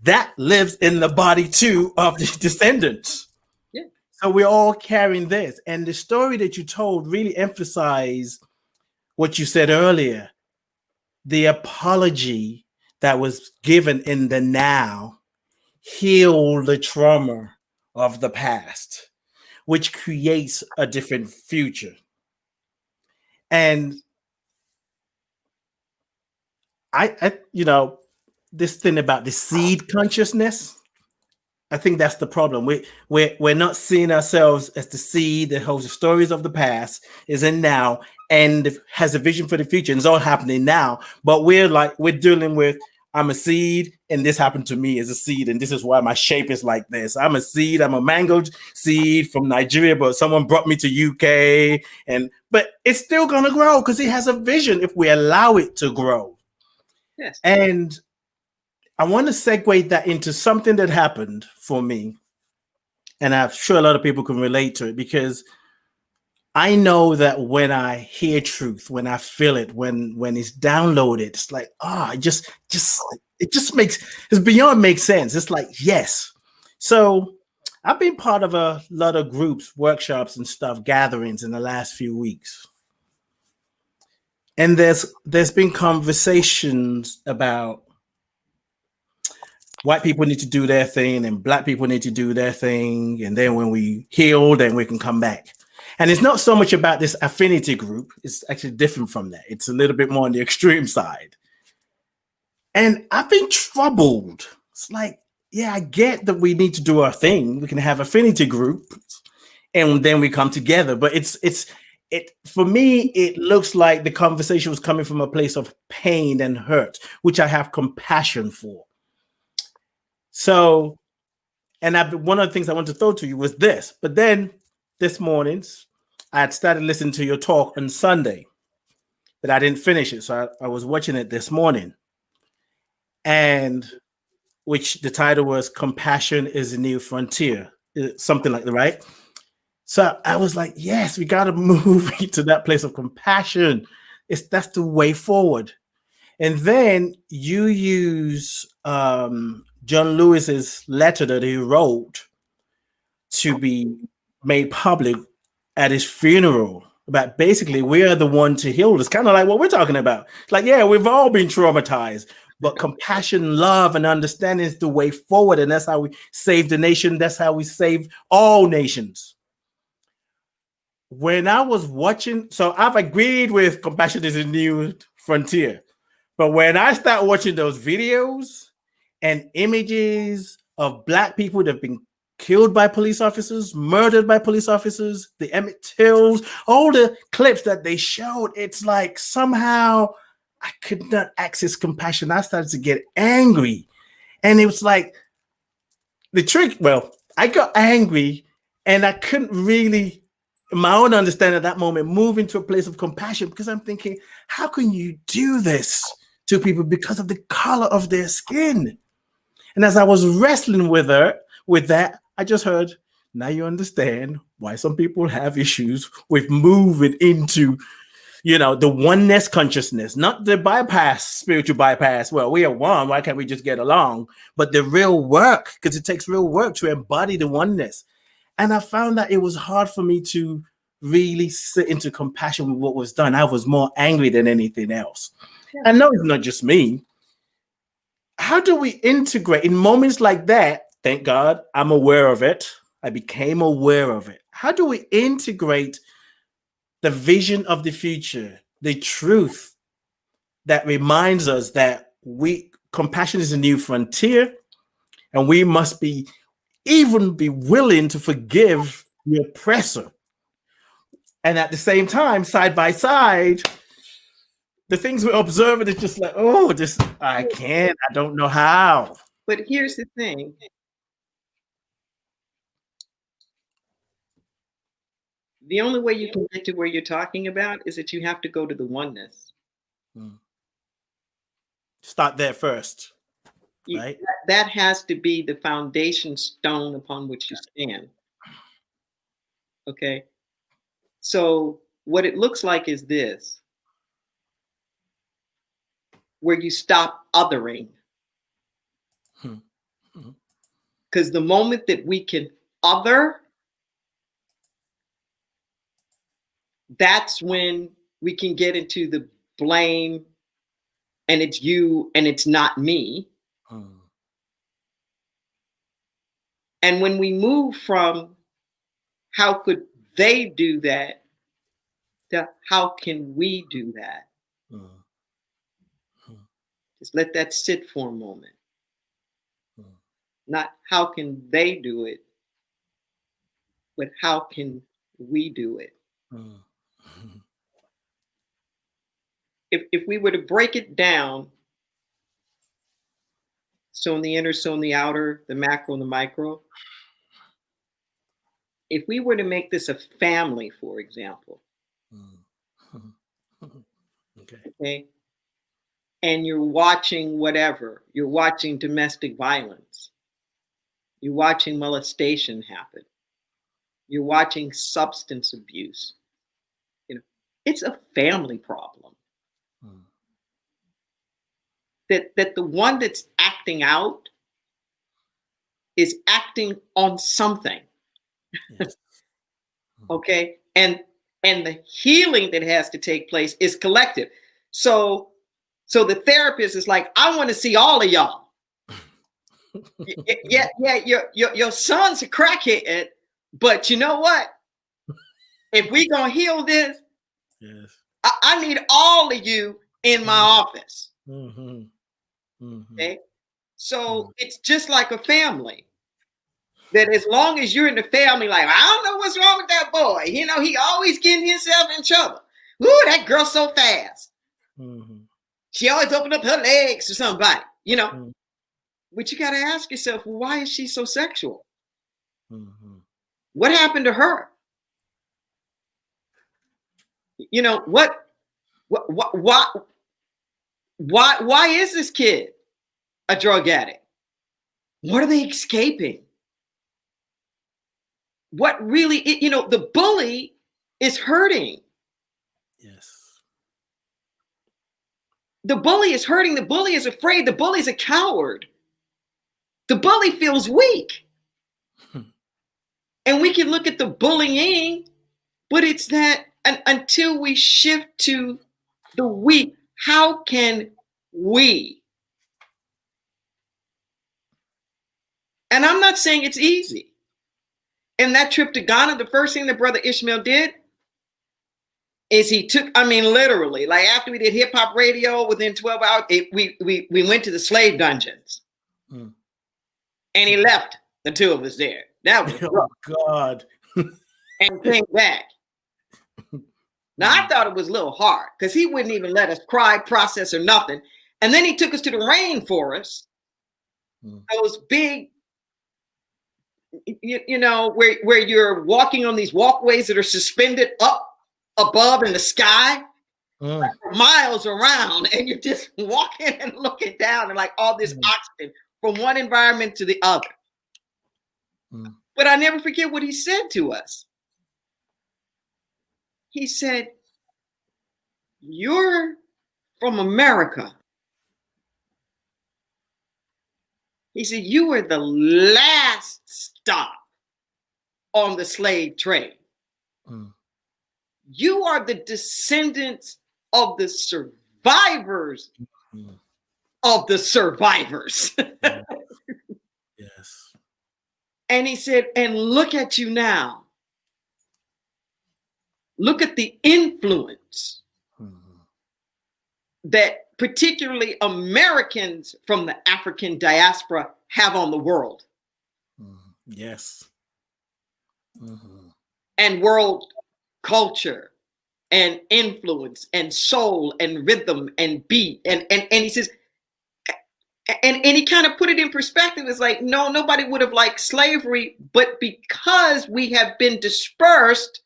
That lives in the body too of the descendants. So we're all carrying this. And the story that you told really emphasized what you said earlier. The apology that was given in the now healed the trauma of the past, which creates a different future. And I this thing about the seed consciousness, I think that's the problem. We're not seeing ourselves as the seed that holds the stories of the past, is in now, and has a vision for the future. And it's all happening now. But we're dealing with, I'm a seed, and this happened to me as a seed, and this is why my shape is like this. I'm a seed. I'm a mango seed from Nigeria, but someone brought me to UK, but it's still gonna grow because it has a vision if we allow it to grow. Yes. And I want to segue that into something that happened for me. And I'm sure a lot of people can relate to it, because I know that when I hear truth, when I feel it, when it's downloaded, it's like, it's beyond makes sense. It's like, yes. So I've been part of a lot of groups, workshops and stuff, gatherings in the last few weeks. And there's been conversations about white people need to do their thing and black people need to do their thing. And then when we heal, then we can come back. And it's not so much about this affinity group. It's actually different from that. It's a little bit more on the extreme side. And I've been troubled. It's like, yeah, I get that we need to do our thing. We can have affinity groups and then we come together. But it's for me, it looks like the conversation was coming from a place of pain and hurt, which I have compassion for. So, and one of the things I want to throw to you was this, but then this morning, I had started listening to your talk on Sunday, but I didn't finish it. So I was watching it this morning, and which the title was Compassion is a New Frontier, something like that, right? So I was like, yes, we got to move to that place of compassion. That's the way forward. And then you use John Lewis's letter that he wrote to be made public at his funeral about basically we are the one to heal. It's kind of like what we're talking about. It's like, yeah, we've all been traumatized, but compassion, love, and understanding is the way forward. And that's how we save the nation. That's how we save all nations. When I was watching, so I've agreed with compassion is a new frontier. But when I start watching those videos and images of Black people that have been killed by police officers, murdered by police officers, the Emmett Tills, all the clips that they showed, it's like somehow I could not access compassion. I started to get angry. And it was like the trick. Well, I got angry and I couldn't really, in my own understanding at that moment, move into a place of compassion because I'm thinking, how can you do this to people because of the color of their skin? And as I was wrestling with that, I just heard, now you understand why some people have issues with moving into, the oneness consciousness, not the spiritual bypass. Well, we are one. Why can't we just get along? But the real work, because it takes real work to embody the oneness. And I found that it was hard for me to really sit into compassion with what was done. I was more angry than anything else. Yeah. I know it's not just me. How do we integrate in moments like that? Thank God I'm aware of it. I became aware of it. How do we integrate the vision of the future, the truth that reminds us that compassion is a new frontier, and we must be willing to forgive the oppressor. And at the same time, side by side, the things we're observing is just like, I can't, I don't know how. But here's the thing. The only way you can get to where you're talking about is that you have to go to the oneness. Start there first. Right? That has to be the foundation stone upon which you stand. Okay. So what it looks like is this, where you stop othering. Because the moment that we can other, that's when we can get into the blame and it's you and it's not me. And when we move from how could they do that to how can we do that? Just let that sit for a moment. Not how can they do it, but how can we do it? If we were to break it down, so in the inner, so in the outer, the macro and the micro, if we were to make this a family, for example, okay, and you're watching whatever, you're watching domestic violence, you're watching molestation happen, you're watching substance abuse, it's a family problem. That the one that's acting out is acting on something. Yes. Okay. And the healing that has to take place is collective. So the therapist is like, I want to see all of y'all. Yeah, your son's a crackhead, but you know what? If we gonna heal this, yes, I need all of you in my office. Okay, so it's just like a family. That as long as you're in the family, like, I don't know what's wrong with that boy. You know, he always getting himself in trouble. Ooh, that girl so fast. Mm-hmm. She always opened up her legs to somebody, you know. Mm-hmm. But you got to ask yourself, well, why is she so sexual? Mm-hmm. What happened to her? You know, why is this kid a drug addict? What are they escaping? What really, you know, the bully is hurting. Yes. The bully is hurting. The bully is afraid. The bully is a coward. The bully feels weak. And we can look at the bullying, but it's that until we shift to the we, how can we? And I'm not saying it's easy. And that trip to Ghana, the first thing that Brother Ishmael did is he took, I mean, literally, like after we did hip hop radio, within 12 hours, we went to the slave dungeons. Mm. And he left the two of us there. That was rough. God. And came back. Now, I thought it was a little hard because he wouldn't even let us cry, process, or nothing. And then he took us to the rainforest, those big, you know, where you're walking on these walkways that are suspended up above in the sky, like for miles around, and you're just walking and looking down and like all this oxygen from one environment to the other. But I never forget what he said to us. He said, "You're from America." He said, "You were the last stop on the slave trade. You are the descendants of the survivors of the survivors." Yes. And he said, "And look at you now. Look at the influence that particularly Americans from the African diaspora have on the world." Yes. And world culture and influence and soul and rhythm and beat. And he says, and he kind of put it in perspective. It's like, no, nobody would have liked slavery, but because we have been dispersed,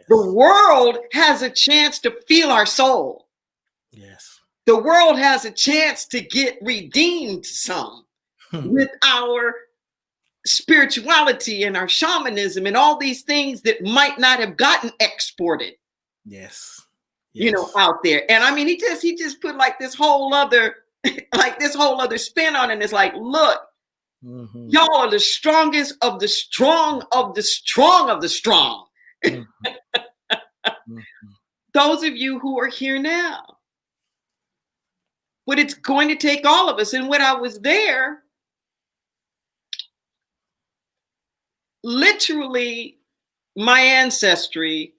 the world has a chance to feel our soul. Yes. The world has a chance to get redeemed some with our spirituality and our shamanism and all these things that might not have gotten exported. Yes. You know, out there. And I mean, he just put like this whole other spin on it. And it's like, look, y'all are the strongest of the strong of the strong of the strong. Those of you who are here now. But it's going to take all of us. And when I was there, literally my ancestry,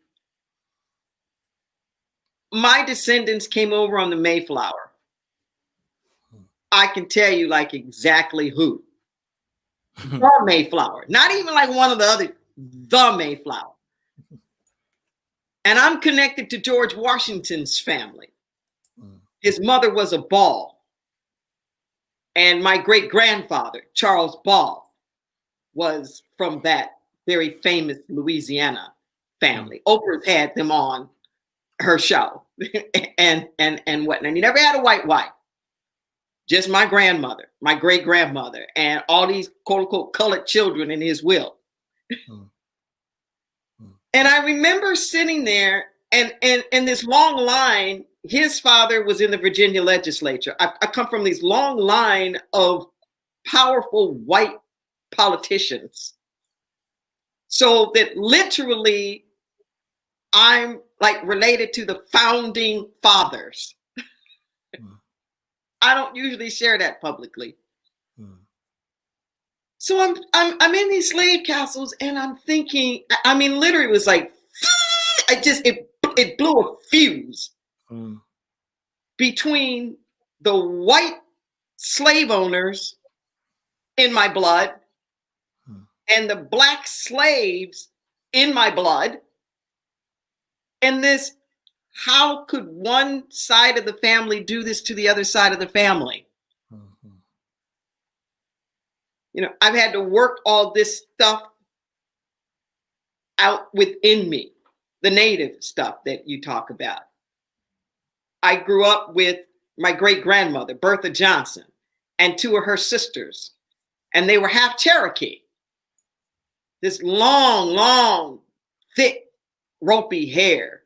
my descendants came over on the Mayflower. I can tell you like exactly who. The Mayflower. Not even like one of the other, the Mayflower. And I'm connected to George Washington's family. His mother was a Ball. And my great-grandfather, Charles Ball, was from that very famous Louisiana family. Oprah's had them on her show and whatnot. And he never had a white wife. Just my grandmother, my great-grandmother, and all these quote-unquote colored children in his will. And I remember sitting there and this long line. His father was in the Virginia legislature. I come from this long line of powerful white politicians. So that literally I'm like related to the founding fathers. I don't usually share that publicly. So I'm in these slave castles and I'm thinking, I mean, literally it was like, it blew a fuse between the white slave owners in my blood and the black slaves in my blood And this, how could one side of the family do this to the other side of the family? Mm-hmm. You know, I've had to work all this stuff out within me, the native stuff that you talk about. I grew up with my great-grandmother, Bertha Johnson, and two of her sisters, and they were half Cherokee. This long, thick, ropey hair,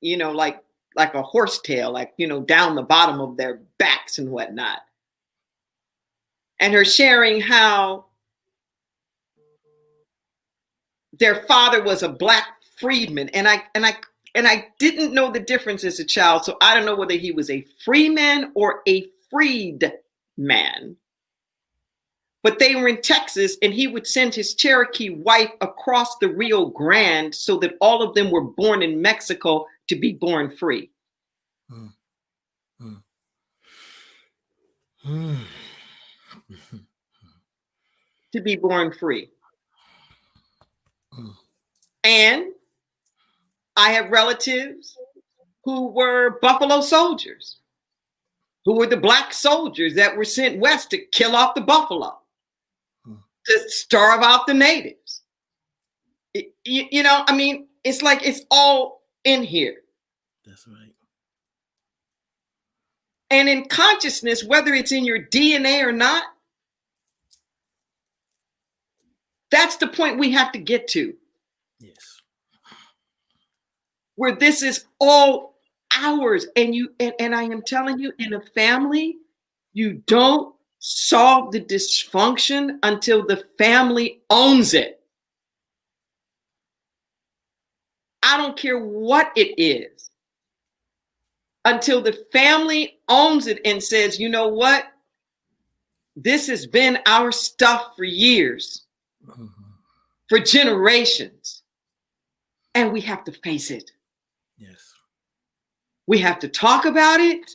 you know, like a horsetail, like, you know, down the bottom of their backs and whatnot. And her sharing how their father was a black freedman. And I didn't know the difference as a child. So I don't know whether he was a freeman or a freed man. But they were in Texas, and he would send his Cherokee wife across the Rio Grande so that all of them were born in Mexico to be born free. Mm. Mm. To be born free. Mm. And I have relatives who were Buffalo soldiers, who were the black soldiers that were sent west to kill off the buffalo, to starve out the natives. You know, I mean, it's like it's all in here. That's right. And in consciousness, whether it's in your DNA or not, that's the point we have to get to. Yes. Where this is all ours. And I am telling you, in a family, you don't solve the dysfunction until the family owns it. I don't care what it is. Until the family owns it and says, you know what? This has been our stuff for years, for generations. And we have to face it. Yes. We have to talk about it.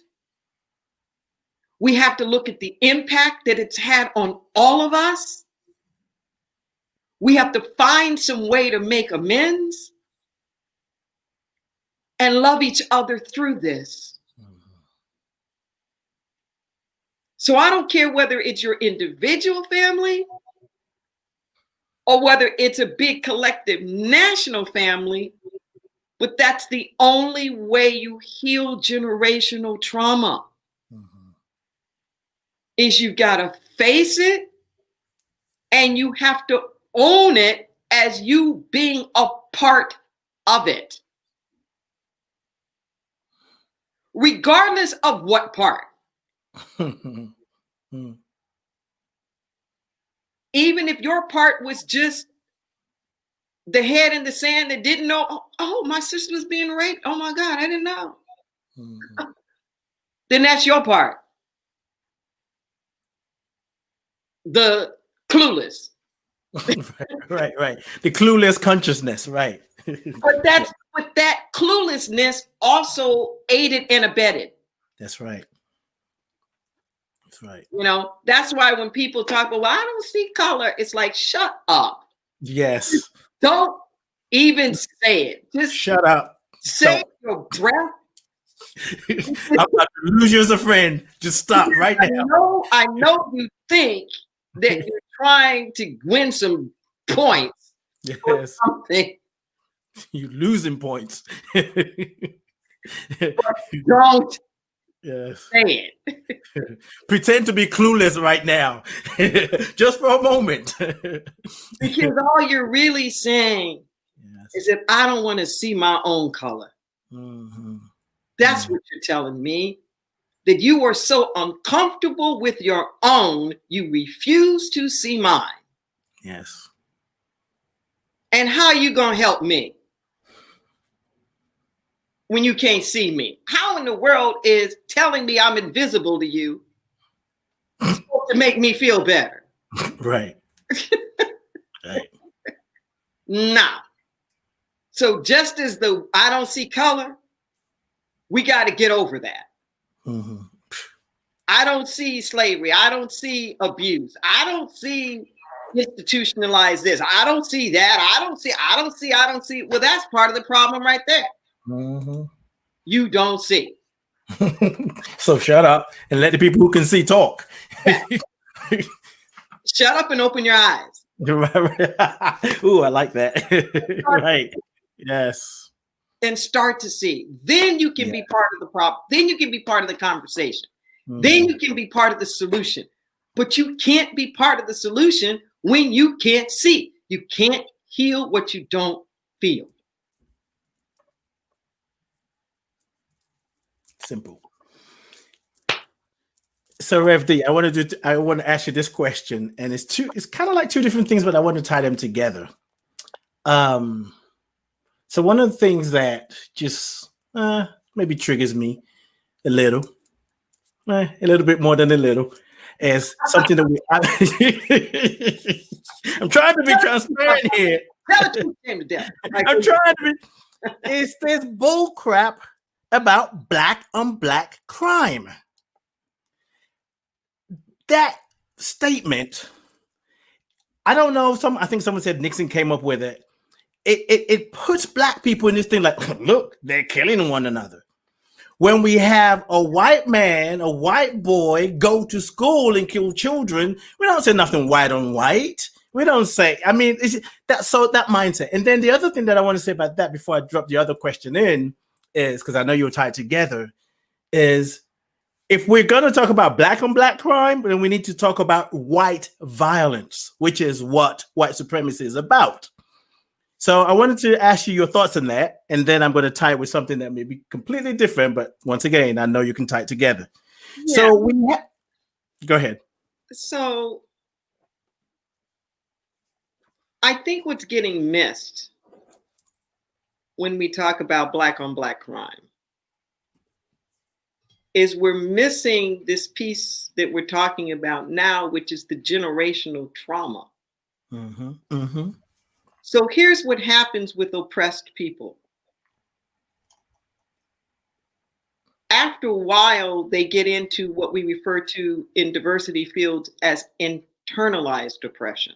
We have to look at the impact that it's had on all of us. We have to find some way to make amends and love each other through this. So I don't care whether it's your individual family or whether it's a big collective national family, but that's the only way you heal generational trauma. Is you've got to face it, and you have to own it as you being a part of it. Regardless of what part. Even if your part was just the head in the sand that didn't know, oh, my sister was being raped. Oh my God, I didn't know. Then that's your part. The clueless. Right. The clueless consciousness, right. But that cluelessness also aided and abetted. That's right. That's right. You know, that's why when people talk about, well, I don't see color, it's like, shut up. Yes. Just don't even say it. Just shut up. Save your breath. I'm about to lose you as a friend. Just stop right now. I know you think that you're trying to win some points. Yes. You're losing points. Don't say it. Pretend to be clueless right now. Just for a moment. Because all you're really saying is that I don't want to see my own color. That's what you're telling me. That you are so uncomfortable with your own, you refuse to see mine. Yes. And how are you going to help me when you can't see me? How in the world is telling me I'm invisible to you supposed to make me feel better? Right. Right. Nah. So just as I don't see color, we got to get over that. I don't see slavery. I don't see abuse. I don't see institutionalized this. I don't see that. I don't see. Well, that's part of the problem right there. you don't see. So shut up and let the people who can see talk. Yeah. Shut up and open your eyes. Ooh, I like that. Right. Yes. And start to see. Then you can be part of the problem. Then you can be part of the conversation. Then you can be part of the solution. But you can't be part of the solution when you can't see. You can't heal what you don't feel. Simple. So Rev D, I want to ask you this question, and it's kind of like two different things, but I want to tie them together. So one of the things that just maybe triggers me a little bit more than a little, is something that I'm trying to be transparent here. I'm trying to be. It's this bull crap about black on black crime. That statement, I don't know. I think someone said Nixon came up with it. It puts black people in this thing like, look, they're killing one another. When we have a white man, a white boy go to school and kill children, we don't say nothing white on white. We don't say, I mean, that mindset. And then the other thing that I want to say about that before I drop the other question in is, because I know you're tied together, is if we're going to talk about black on black crime, then we need to talk about white violence, which is what white supremacy is about. So I wanted to ask you your thoughts on that, and then I'm going to tie it with something that may be completely different, but once again, I know you can tie it together. Yeah. So go ahead. So I think what's getting missed when we talk about black on black crime is we're missing this piece that we're talking about now, which is the generational trauma. So here's what happens with oppressed people. After a while, they get into what we refer to in diversity fields as internalized oppression.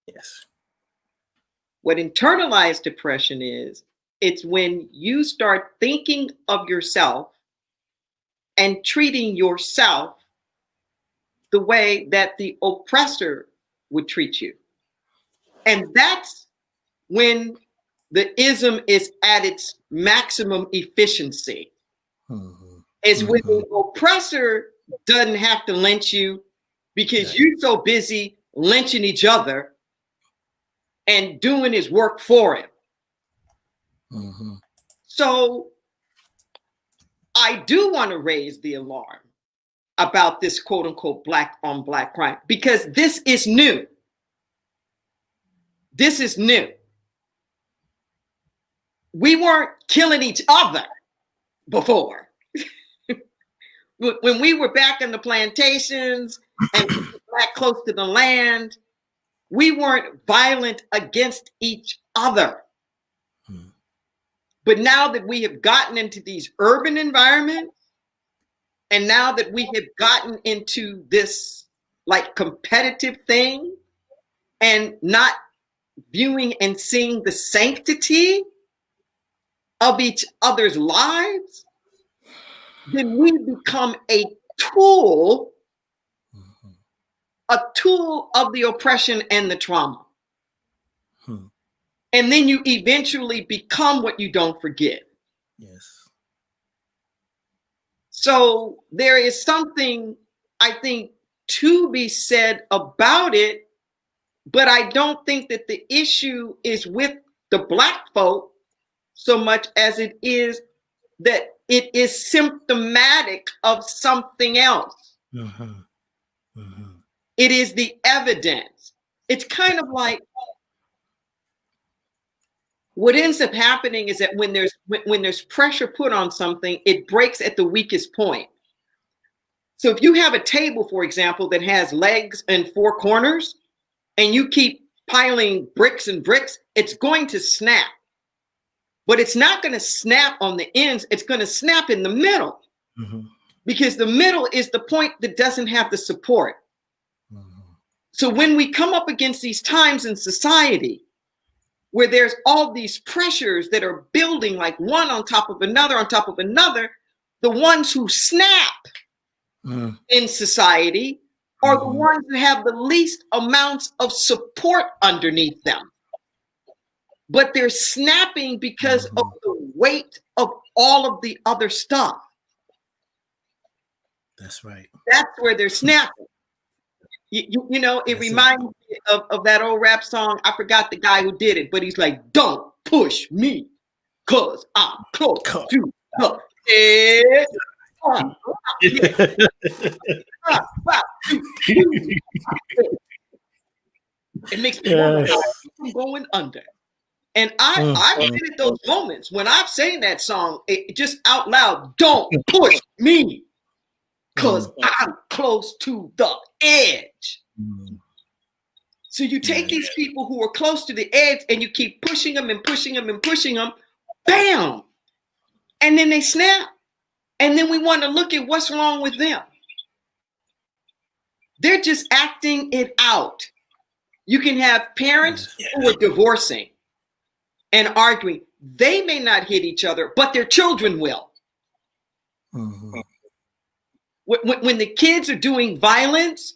Yes. What internalized oppression is, it's when you start thinking of yourself and treating yourself the way that the oppressor would treat you. And that's when the ism is at its maximum efficiency. Is when the oppressor doesn't have to lynch you because you're so busy lynching each other and doing his work for him. So I do want to raise the alarm about this quote unquote black on black crime, because this is new. This is new. We weren't killing each other before. When we were back in the plantations and back close to the land, we weren't violent against each other. But now that we have gotten into these urban environments, and now that we have gotten into this like competitive thing and not viewing and seeing the sanctity of each other's lives, then we become a tool of the oppression and the trauma. And then you eventually become what you don't forget. Yes. So there is something, I think, to be said about it, but I don't think that the issue is with the Black folk so much as it is that it is symptomatic of something else. It is the evidence. It's kind of like what ends up happening is that when there's pressure put on something, it breaks at the weakest point. So if you have a table, for example, that has legs and four corners, and you keep piling bricks and bricks, it's going to snap. But it's not going to snap on the ends. It's going to snap in the middle, because the middle is the point that doesn't have the support. So when we come up against these times in society where there's all these pressures that are building like one on top of another on top of another, the ones who snap in society are the ones that have the least amounts of support underneath them. But they're snapping because of the weight of all of the other stuff. That's right. That's where they're snapping. You know, it reminds me of that old rap song. I forgot the guy who did it, but he's like, "Don't push me, cause I'm close to the edge." It makes me wonder how I'm going under. And I've been at those moments when I'm saying that song, it just out loud, "Don't push me, because I'm close to the edge." So you take these people who are close to the edge and you keep pushing them and pushing them and pushing them, bam! And then they snap. And then we want to look at what's wrong with them. They're just acting it out. You can have parents who are divorcing and arguing. They may not hit each other, but their children will. When the kids are doing violence,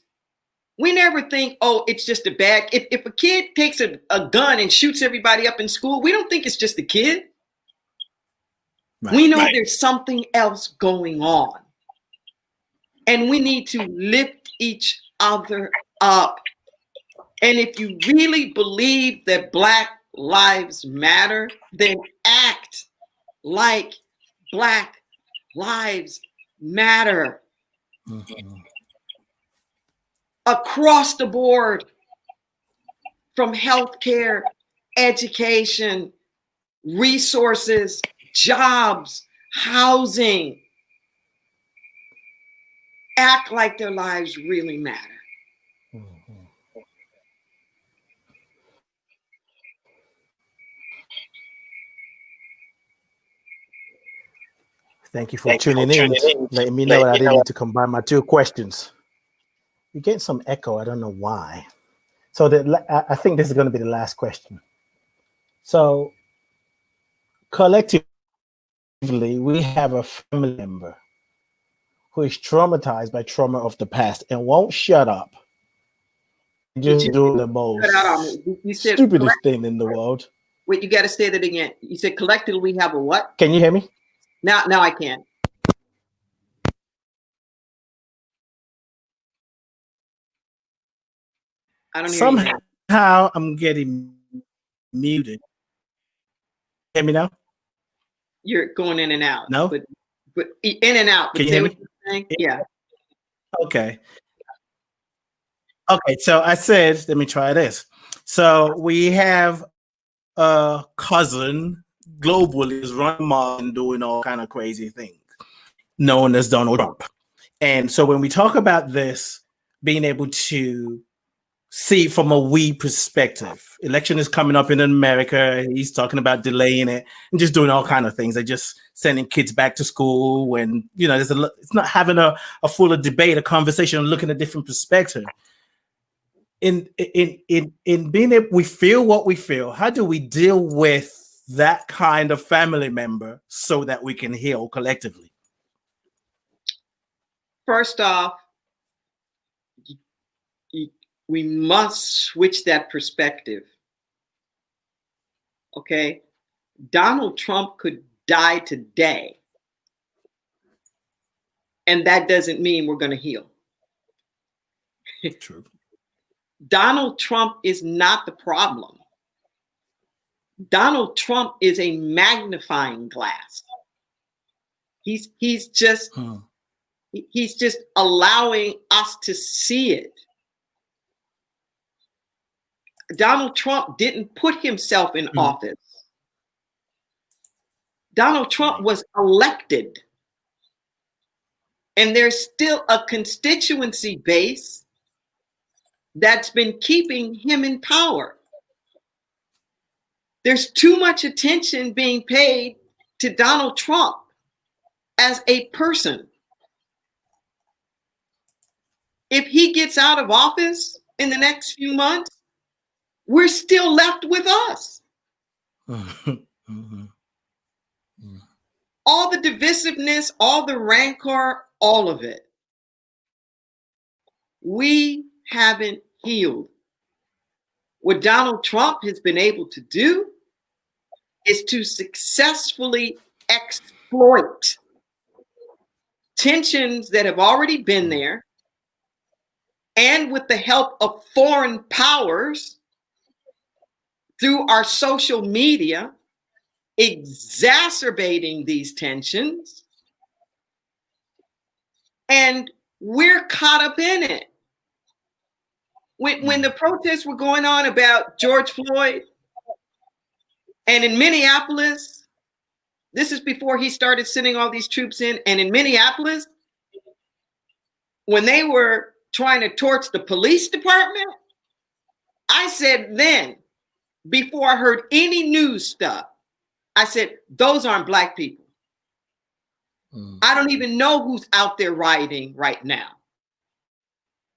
we never think, oh, it's just a bad. If a kid takes a gun and shoots everybody up in school, we don't think it's just a kid. Right, we know there's something else going on. And we need to lift each other up. And if you really believe that Black lives matter, then act like Black lives matter. Across the board, from healthcare, education, resources, jobs, housing. Act like their lives really matter. Thank you for tuning in, letting me know that I didn't need to combine my two questions. You get some echo, I don't know why. So I think this is going to be the last question. So collectively, we have a family member who is traumatized by trauma of the past and won't shut up. Just doing the most stupidest thing in the world. Wait, you got to say that again. You said collectively we have a what? Can you hear me? Now I can. I don't hear you. Somehow I'm getting muted. Hear me now? You're going in and out. No? But in and out. Can you hear me? Yeah. Okay. Okay, so I said, let me try this. So we have a cousin globally is running mom and doing all kind of crazy things, known as Donald Trump. And so when we talk about this, being able to see from a we perspective, election is coming up in America. He's talking about delaying it and just doing all kind of things. They're just sending kids back to school when, you know, it's not having a fuller debate, a conversation, looking at different perspective. In being able, we feel what we feel. How do we deal with that kind of family member so that we can heal collectively? First off, we must switch that perspective. Okay? Donald Trump could die today, and that doesn't mean we're going to heal. True. Donald Trump is not the problem. Donald Trump is a magnifying glass. He's just allowing us to see it. Donald Trump didn't put himself in office. Donald Trump was elected. And there's still a constituency base that's been keeping him in power. There's too much attention being paid to Donald Trump as a person. If he gets out of office in the next few months, we're still left with us. All the divisiveness, all the rancor, all of it. We haven't healed. What Donald Trump has been able to do is to successfully exploit tensions that have already been there, and with the help of foreign powers through our social media, exacerbating these tensions, and we're caught up in it. When the protests were going on about George Floyd, and in Minneapolis, this is before he started sending all these troops in, and in Minneapolis, when they were trying to torch the police department, I said then, before I heard any news stuff, I said, those aren't Black people. I don't even know who's out there rioting right now,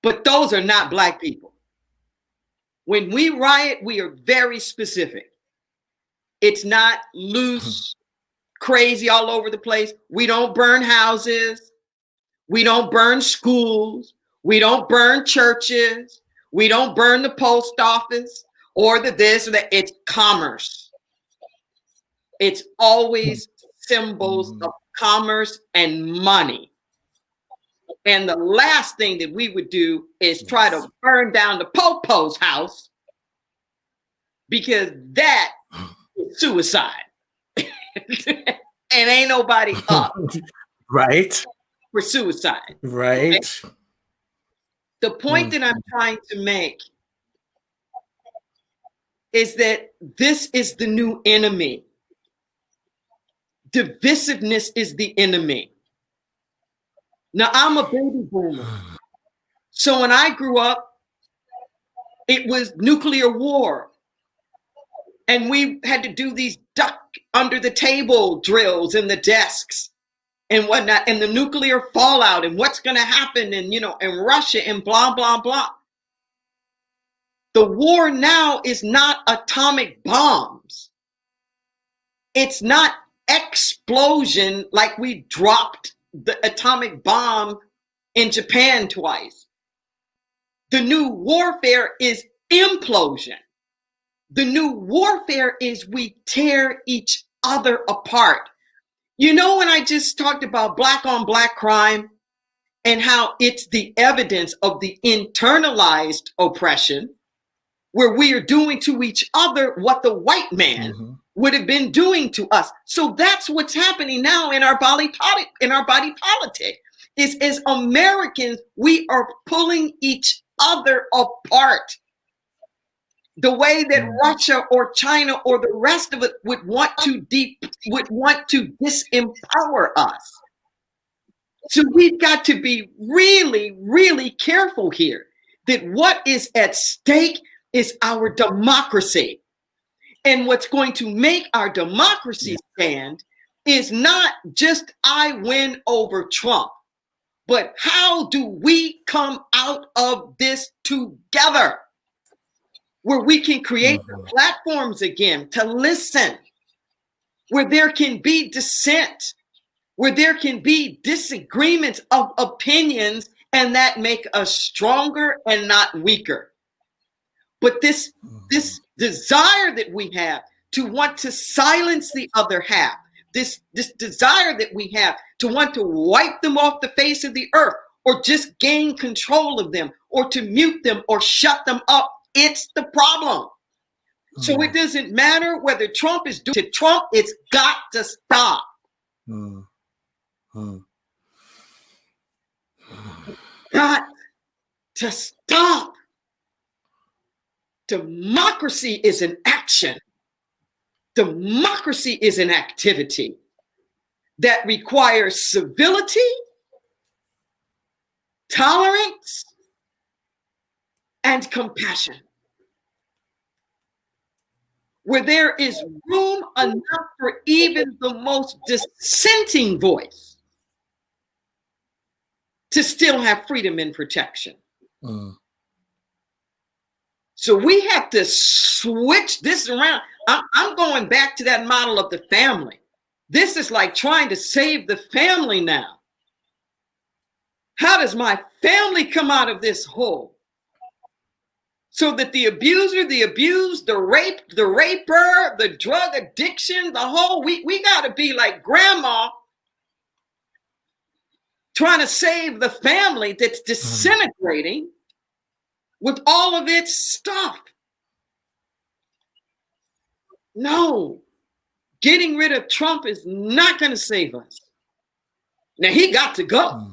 but those are not Black people. When we riot, we are very specific. It's not loose, crazy all over the place. We don't burn houses. We don't burn schools. We don't burn churches. We don't burn the post office or the this or that. It's commerce. It's always symbols of commerce and money. And the last thing that we would do is try to burn down the Popo's house, because that is suicide. And ain't nobody up right for suicide. Right. Okay? The point that I'm trying to make is that this is the new enemy. Divisiveness is the enemy. Now, I'm a baby boomer. So when I grew up, it was nuclear war. And we had to do these duck under the table drills in the desks and whatnot, and the nuclear fallout and what's going to happen, and, you know, and Russia and blah, blah, blah. The war now is not atomic bombs. It's not explosion like we dropped the atomic bomb in Japan twice. The new warfare is implosion. The new warfare is we tear each other apart. You know, when I just talked about Black on Black crime and how it's the evidence of the internalized oppression, where we are doing to each other what the white man would have been doing to us. So that's what's happening now in our body politic. Is as Americans, we are pulling each other apart. The way that Russia or China or the rest of it would want to disempower us. So we've got to be really, really careful here that what is at stake is our democracy. And what's going to make our democracy stand is not just I win over Trump, but how do we come out of this together, where we can create the platforms again to listen, where there can be dissent, where there can be disagreements of opinions, and that make us stronger and not weaker. But this desire that we have to want to silence the other half, this desire that we have to want to wipe them off the face of the earth, or just gain control of them, or to mute them or shut them up, it's the problem. So it doesn't matter whether Trump is doing it. Trump, it's got to stop. Got to stop. Democracy is an action. Democracy is an activity that requires civility, tolerance, and compassion. Where there is room enough for even the most dissenting voice to still have freedom and protection. So we have to switch this around. I'm going back to that model of the family. This is like trying to save the family now. How does my family come out of this hole? So that the abuser, the abused, the raper, the drug addiction, the whole, we got to be like grandma trying to save the family that's disintegrating with all of its stuff. No, getting rid of Trump is not going to save us. Now, he got to go.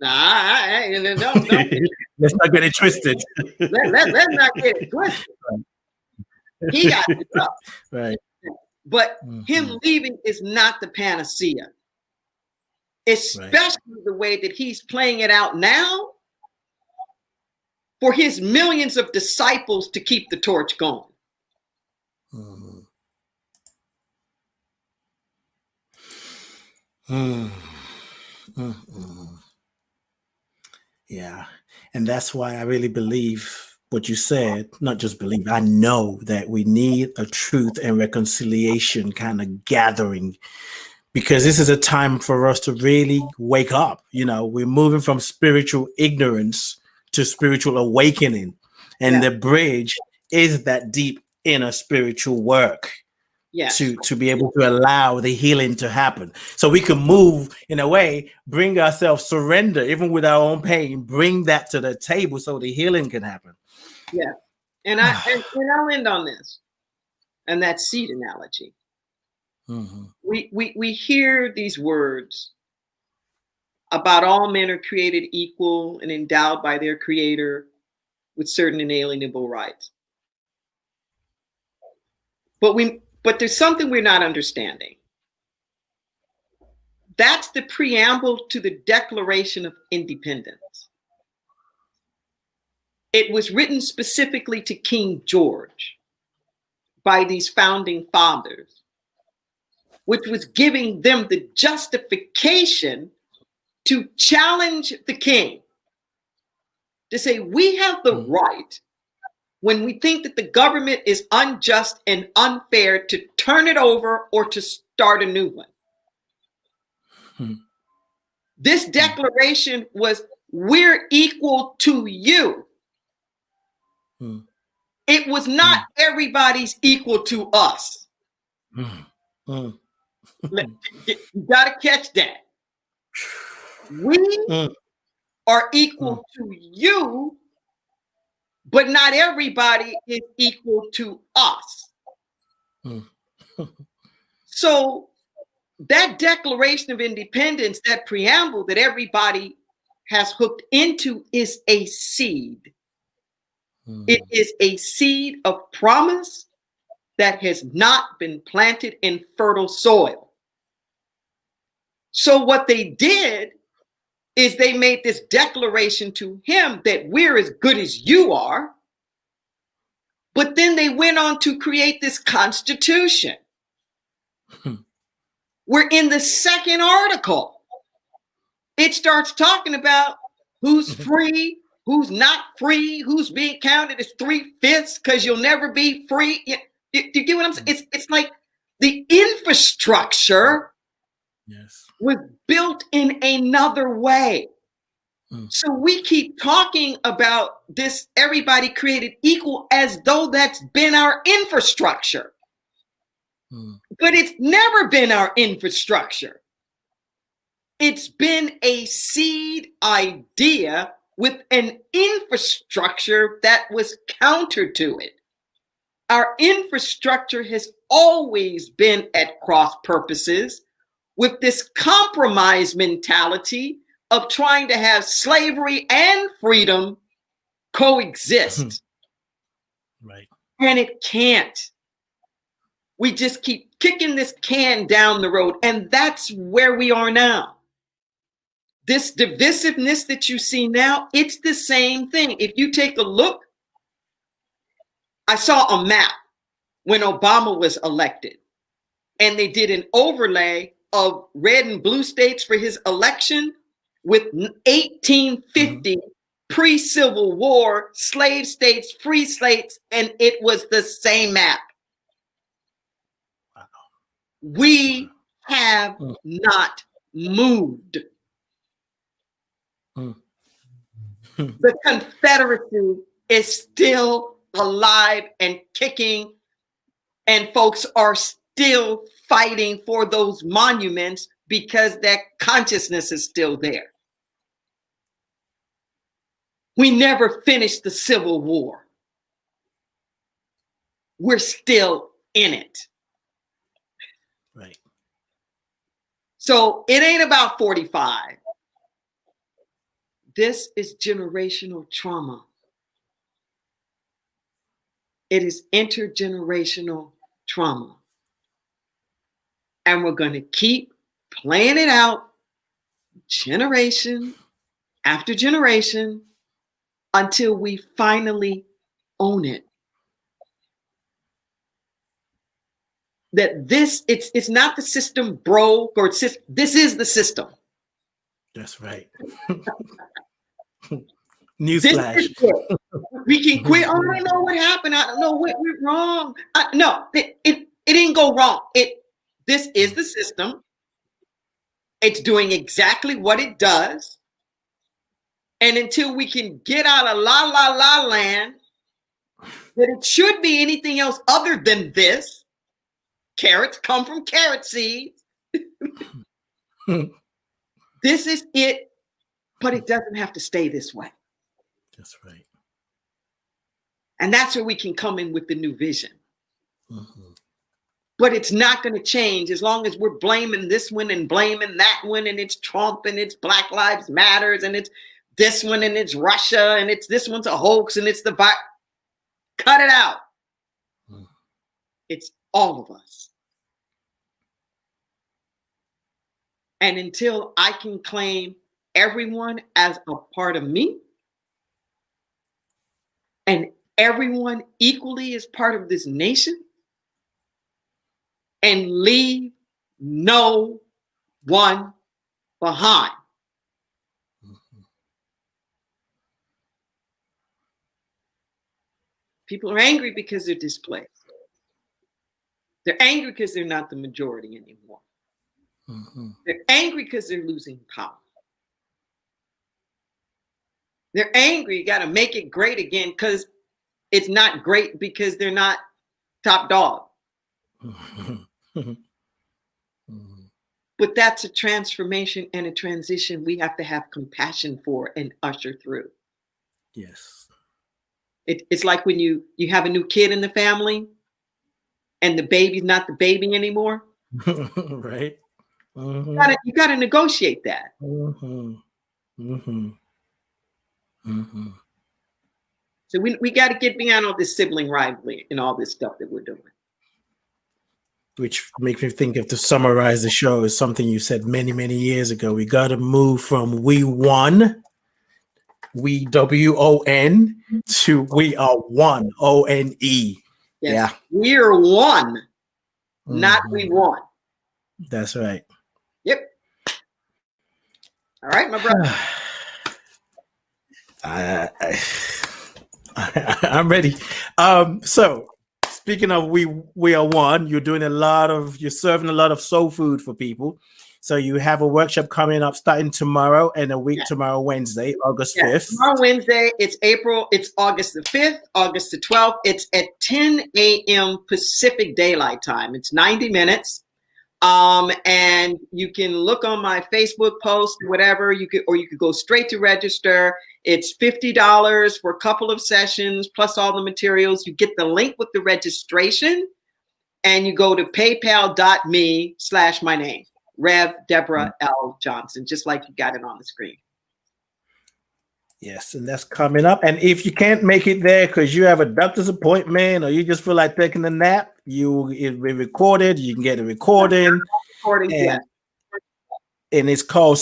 Don't let's not get it twisted. Let's not get it twisted. He got to go. Right. But him leaving is not the panacea. Especially the way that he's playing it out now for his millions of disciples to keep the torch going. Yeah. And that's why I really believe what you said, not just believe, I know that we need a truth and reconciliation kind of gathering, because this is a time for us to really wake up. You know, we're moving from spiritual ignorance to spiritual awakening. And the bridge is that deep inner spiritual work. To be able to allow the healing to happen, so we can move in a way, bring ourselves, surrender even with our own pain, bring that to the table so the healing can happen. Yeah, and I'll end on this, and that seed analogy. We hear these words about all men are created equal and endowed by their Creator with certain inalienable rights, But there's something we're not understanding. That's the preamble to the Declaration of Independence. It was written specifically to King George by these founding fathers, which was giving them the justification to challenge the king, to say, we have the right, when we think that the government is unjust and unfair, to turn it over or to start a new one. This declaration was, we're equal to you. It was not everybody's equal to us. You got to catch that. We are equal to you, but not everybody is equal to us. So that Declaration of Independence, that preamble that everybody has hooked into, is a seed. It is a seed of promise that has not been planted in fertile soil. So what they did is they made this declaration to him that we're as good as you are. But then they went on to create this Constitution. We're in the second article. It starts talking about who's free, who's not free, who's being counted as 3/5 because you'll never be free. You get what I'm saying? It's like the infrastructure was built in another way. So we keep talking about this, everybody created equal, as though that's been our infrastructure. But it's never been our infrastructure. It's been a seed idea with an infrastructure that was counter to it. Our infrastructure has always been at cross purposes with this compromise mentality of trying to have slavery and freedom coexist. Right. And it can't. We just keep kicking this can down the road. And that's where we are now. This divisiveness that you see now, it's the same thing. If you take a look, I saw a map when Obama was elected, and they did an overlay of red and blue states for his election with 1850 pre-Civil War, slave states, free states, and it was the same map. We have not moved. The Confederacy is still alive and kicking, and folks are still fighting for those monuments because that consciousness is still there. We never finished the Civil War. We're still in it. Right. So it ain't about 45. This is generational trauma. It is intergenerational trauma. And we're going to keep playing it out generation after generation until we finally own it. That it's not the system broke, or this is the system. That's right. Newsflash. We can quit. Oh, I don't know what happened. I don't know what went wrong. No, it didn't go wrong. This is the system. It's doing exactly what it does. And until we can get out of la land, that it should be anything else other than this. Carrots come from carrot seeds. This is it, but it doesn't have to stay this way. That's right. And that's where we can come in with the new vision. But it's not going to change as long as we're blaming this one and blaming that one, and it's Trump and it's Black Lives Matters and it's this one and it's Russia and it's this one's a hoax and it's the virus. Cut it out. It's all of us. And until I can claim everyone as a part of me, and everyone equally is part of this nation, and leave no one behind. People are angry because they're displaced. They're angry because they're not the majority anymore. They're angry because they're losing power. They're angry, you got to make it great again because it's not great because they're not top dog. But that's a transformation and a transition we have to have compassion for and usher through. Yes. It's like when you have a new kid in the family and the baby's not the baby anymore. Right. You gotta negotiate that. So we got to get beyond all this sibling rivalry and all this stuff that we're doing. Which makes me think of, to summarize the show, is something you said many, many years ago. We got to move from we won, we W-O-N, to we are one, O-N-E. Yes. Yeah. We're one, not we won. That's right. Yep. All right, my brother. I'm ready. So speaking of we are one, you're serving a lot of soul food for people. So you have a workshop coming up starting tomorrow and a week tomorrow, Wednesday, August 5th. Tomorrow, Wednesday, it's August the 5th, August the 12th. It's at 10 a.m. Pacific Daylight Time. It's 90 minutes. And you can look on my Facebook post, whatever, you could go straight to register. It's $50 for a couple of sessions, plus all the materials. You get the link with the registration, and you go to paypal.me/my name, Rev Deborah L Johnson, just like you got it on the screen. Yes, and that's coming up. And if you can't make it there because you have a doctor's appointment or you just feel like taking a nap, it'll be recorded. You can get a recording. And it's called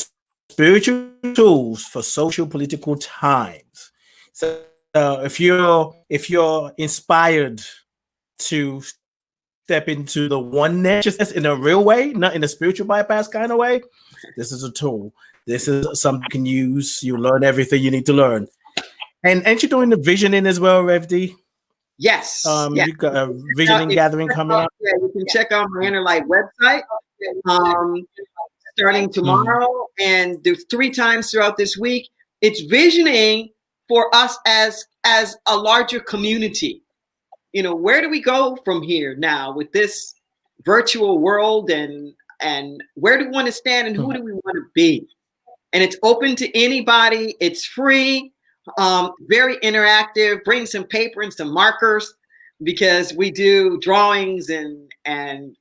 Spiritual Tools for Social Political Times. So if you're inspired to step into the oneness in a real way, not in a spiritual bypass kind of way, this is a tool. This is something you can use. You learn everything you need to learn. And aren't you doing the visioning as well, Rev D? Yes. Yes. You got a visioning gathering coming up. Yeah, you can check out my Inner Light website. Starting tomorrow, and there's 3 times throughout this week. It's visioning for us as a larger community. You know, where do we go from here now with this virtual world, and where do we want to stand, and who do we want to be? And it's open to anybody. It's free, very interactive. Bring some paper and some markers, because we do drawings, and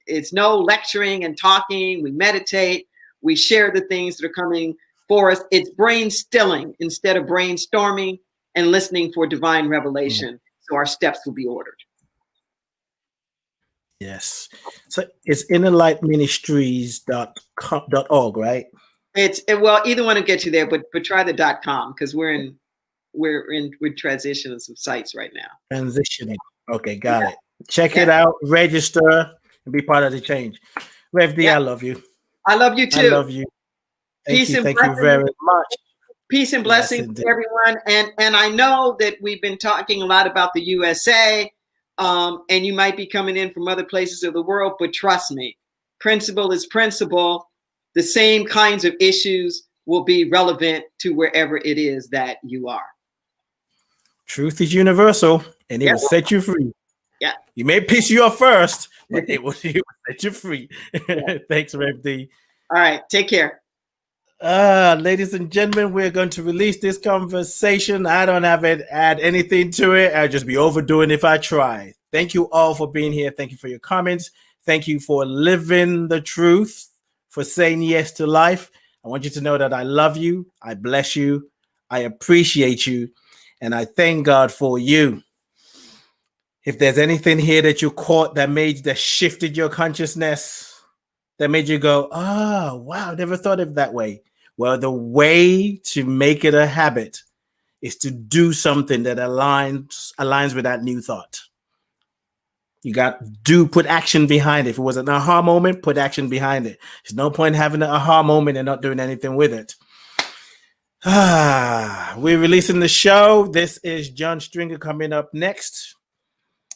it's no lecturing and talking. We meditate. We share the things that are coming for us. It's brain stilling instead of brainstorming, and listening for divine revelation. So our steps will be ordered. Yes. So it's innerlightministries.org, right? Well, either one will get you there, but try the .com, because we're transitioning some sites right now. Transitioning. Okay, got it. Check it out, register, and be part of the change. Rev D, I love you. I love you too. I love you. Thank you very much. Peace and blessings to everyone. And I know that we've been talking a lot about the USA, and you might be coming in from other places of the world, but trust me, principle is principle. The same kinds of issues will be relevant to wherever it is that you are. Truth is universal, and it will set you free. Yeah. You may piss you off first, but it will set you free. Thanks, Rev D. All right. Take care. Ladies and gentlemen, we're going to release this conversation. I don't have to add anything to it. I'll just be overdoing if I try. Thank you all for being here. Thank you for your comments. Thank you for living the truth, for saying yes to life. I want you to know that I love you. I bless you. I appreciate you. And I thank God for you. If there's anything here that you caught that shifted your consciousness, that made you go, oh, wow, never thought of it that way. Well, the way to make it a habit is to do something that aligns with that new thought. You put action behind it. If it was an aha moment, put action behind it. There's no point having an aha moment and not doing anything with it. We're releasing the show. This is John Stringer coming up next,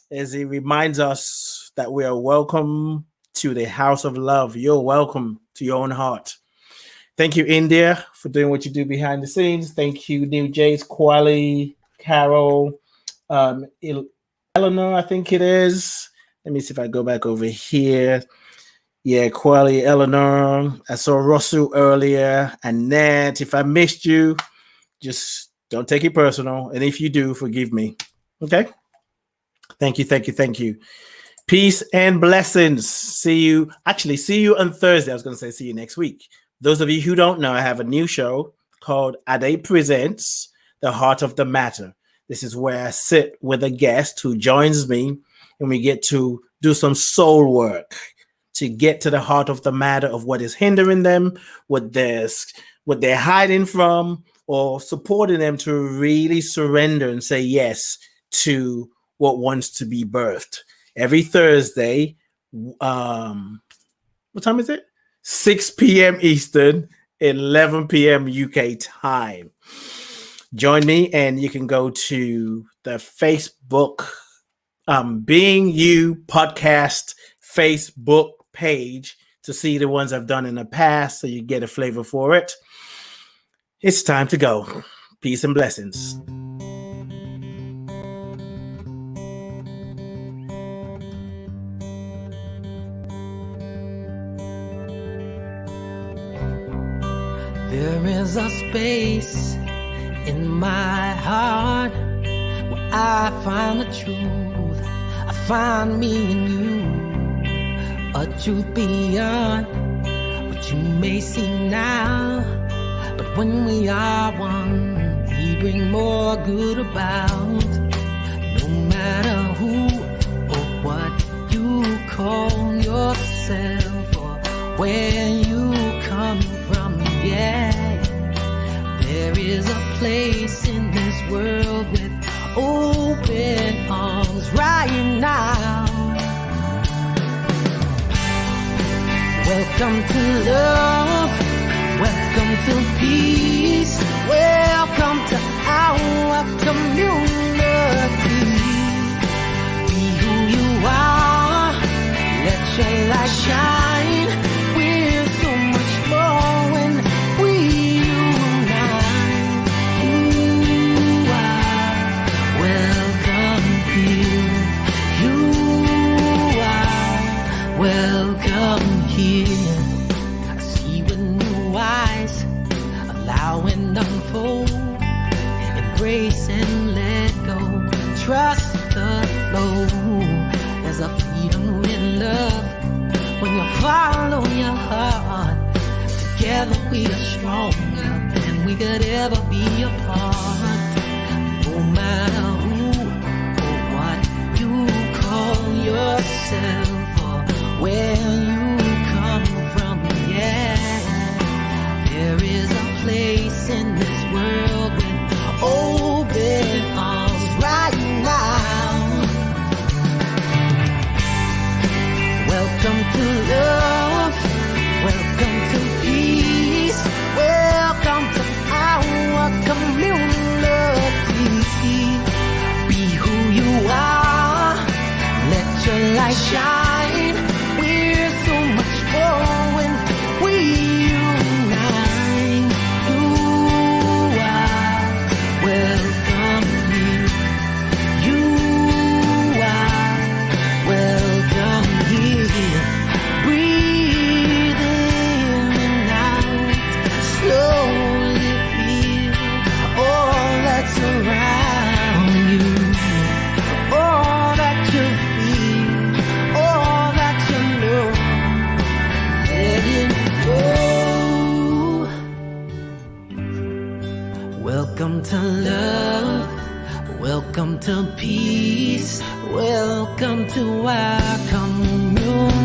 as he reminds us that we are welcome to the house of love. You're welcome to your own heart. Thank you, India, for doing what you do behind the scenes. Thank you, New Jays, Kwali, Carol, Eleanor, I think it is. Let me see if I go back over here. Yeah, Kwali, Eleanor. I saw Rosu earlier. Annette, if I missed you, just don't take it personal. And if you do, forgive me. Okay? Thank you. Peace and blessings. See you on Thursday. I was going to say see you next week. Those of you who don't know, I have a new show called Ade Presents The Heart of the Matter. This is where I sit with a guest who joins me, and we get to do some soul work to get to the heart of the matter of what is hindering them, what they're hiding from, or supporting them to really surrender and say yes to what wants to be birthed. Every Thursday, what time is it? 6 p.m. Eastern, 11 p.m. UK time. Join me, and you can go to the Facebook Being You podcast Facebook page to see the ones I've done in the past, so you get a flavor for it. It's time to go. Peace and blessings. There is a space in my heart where I find the truth. I find me in you, a truth beyond what you may see now. But when we are one, we bring more good about. No matter who or what you call yourself or where you come from, yeah. There is a place in this world with open arms right now. Welcome to love, welcome to peace, welcome to our our community. Be who you are, let your light shine. We're so much more when we unite. You are welcome here. You are welcome here. I see with new eyes, allow and unfold, embrace and let go, trust the flow. There's a freedom in love when you follow your heart. Together we are stronger than we could ever be apart. No matter who or what you call yourself or where you come from, yeah, there is a place in this world with open arms right now. Welcome to love, welcome to peace, welcome to our community. Be who you are, let your light shine. We're so much more when we unite. You are welcome here. You are welcome here. Breathe in and out, slowly feel all that's around you, all that you feel, all that you know. Let it go. Welcome to love, welcome to peace, welcome to our community.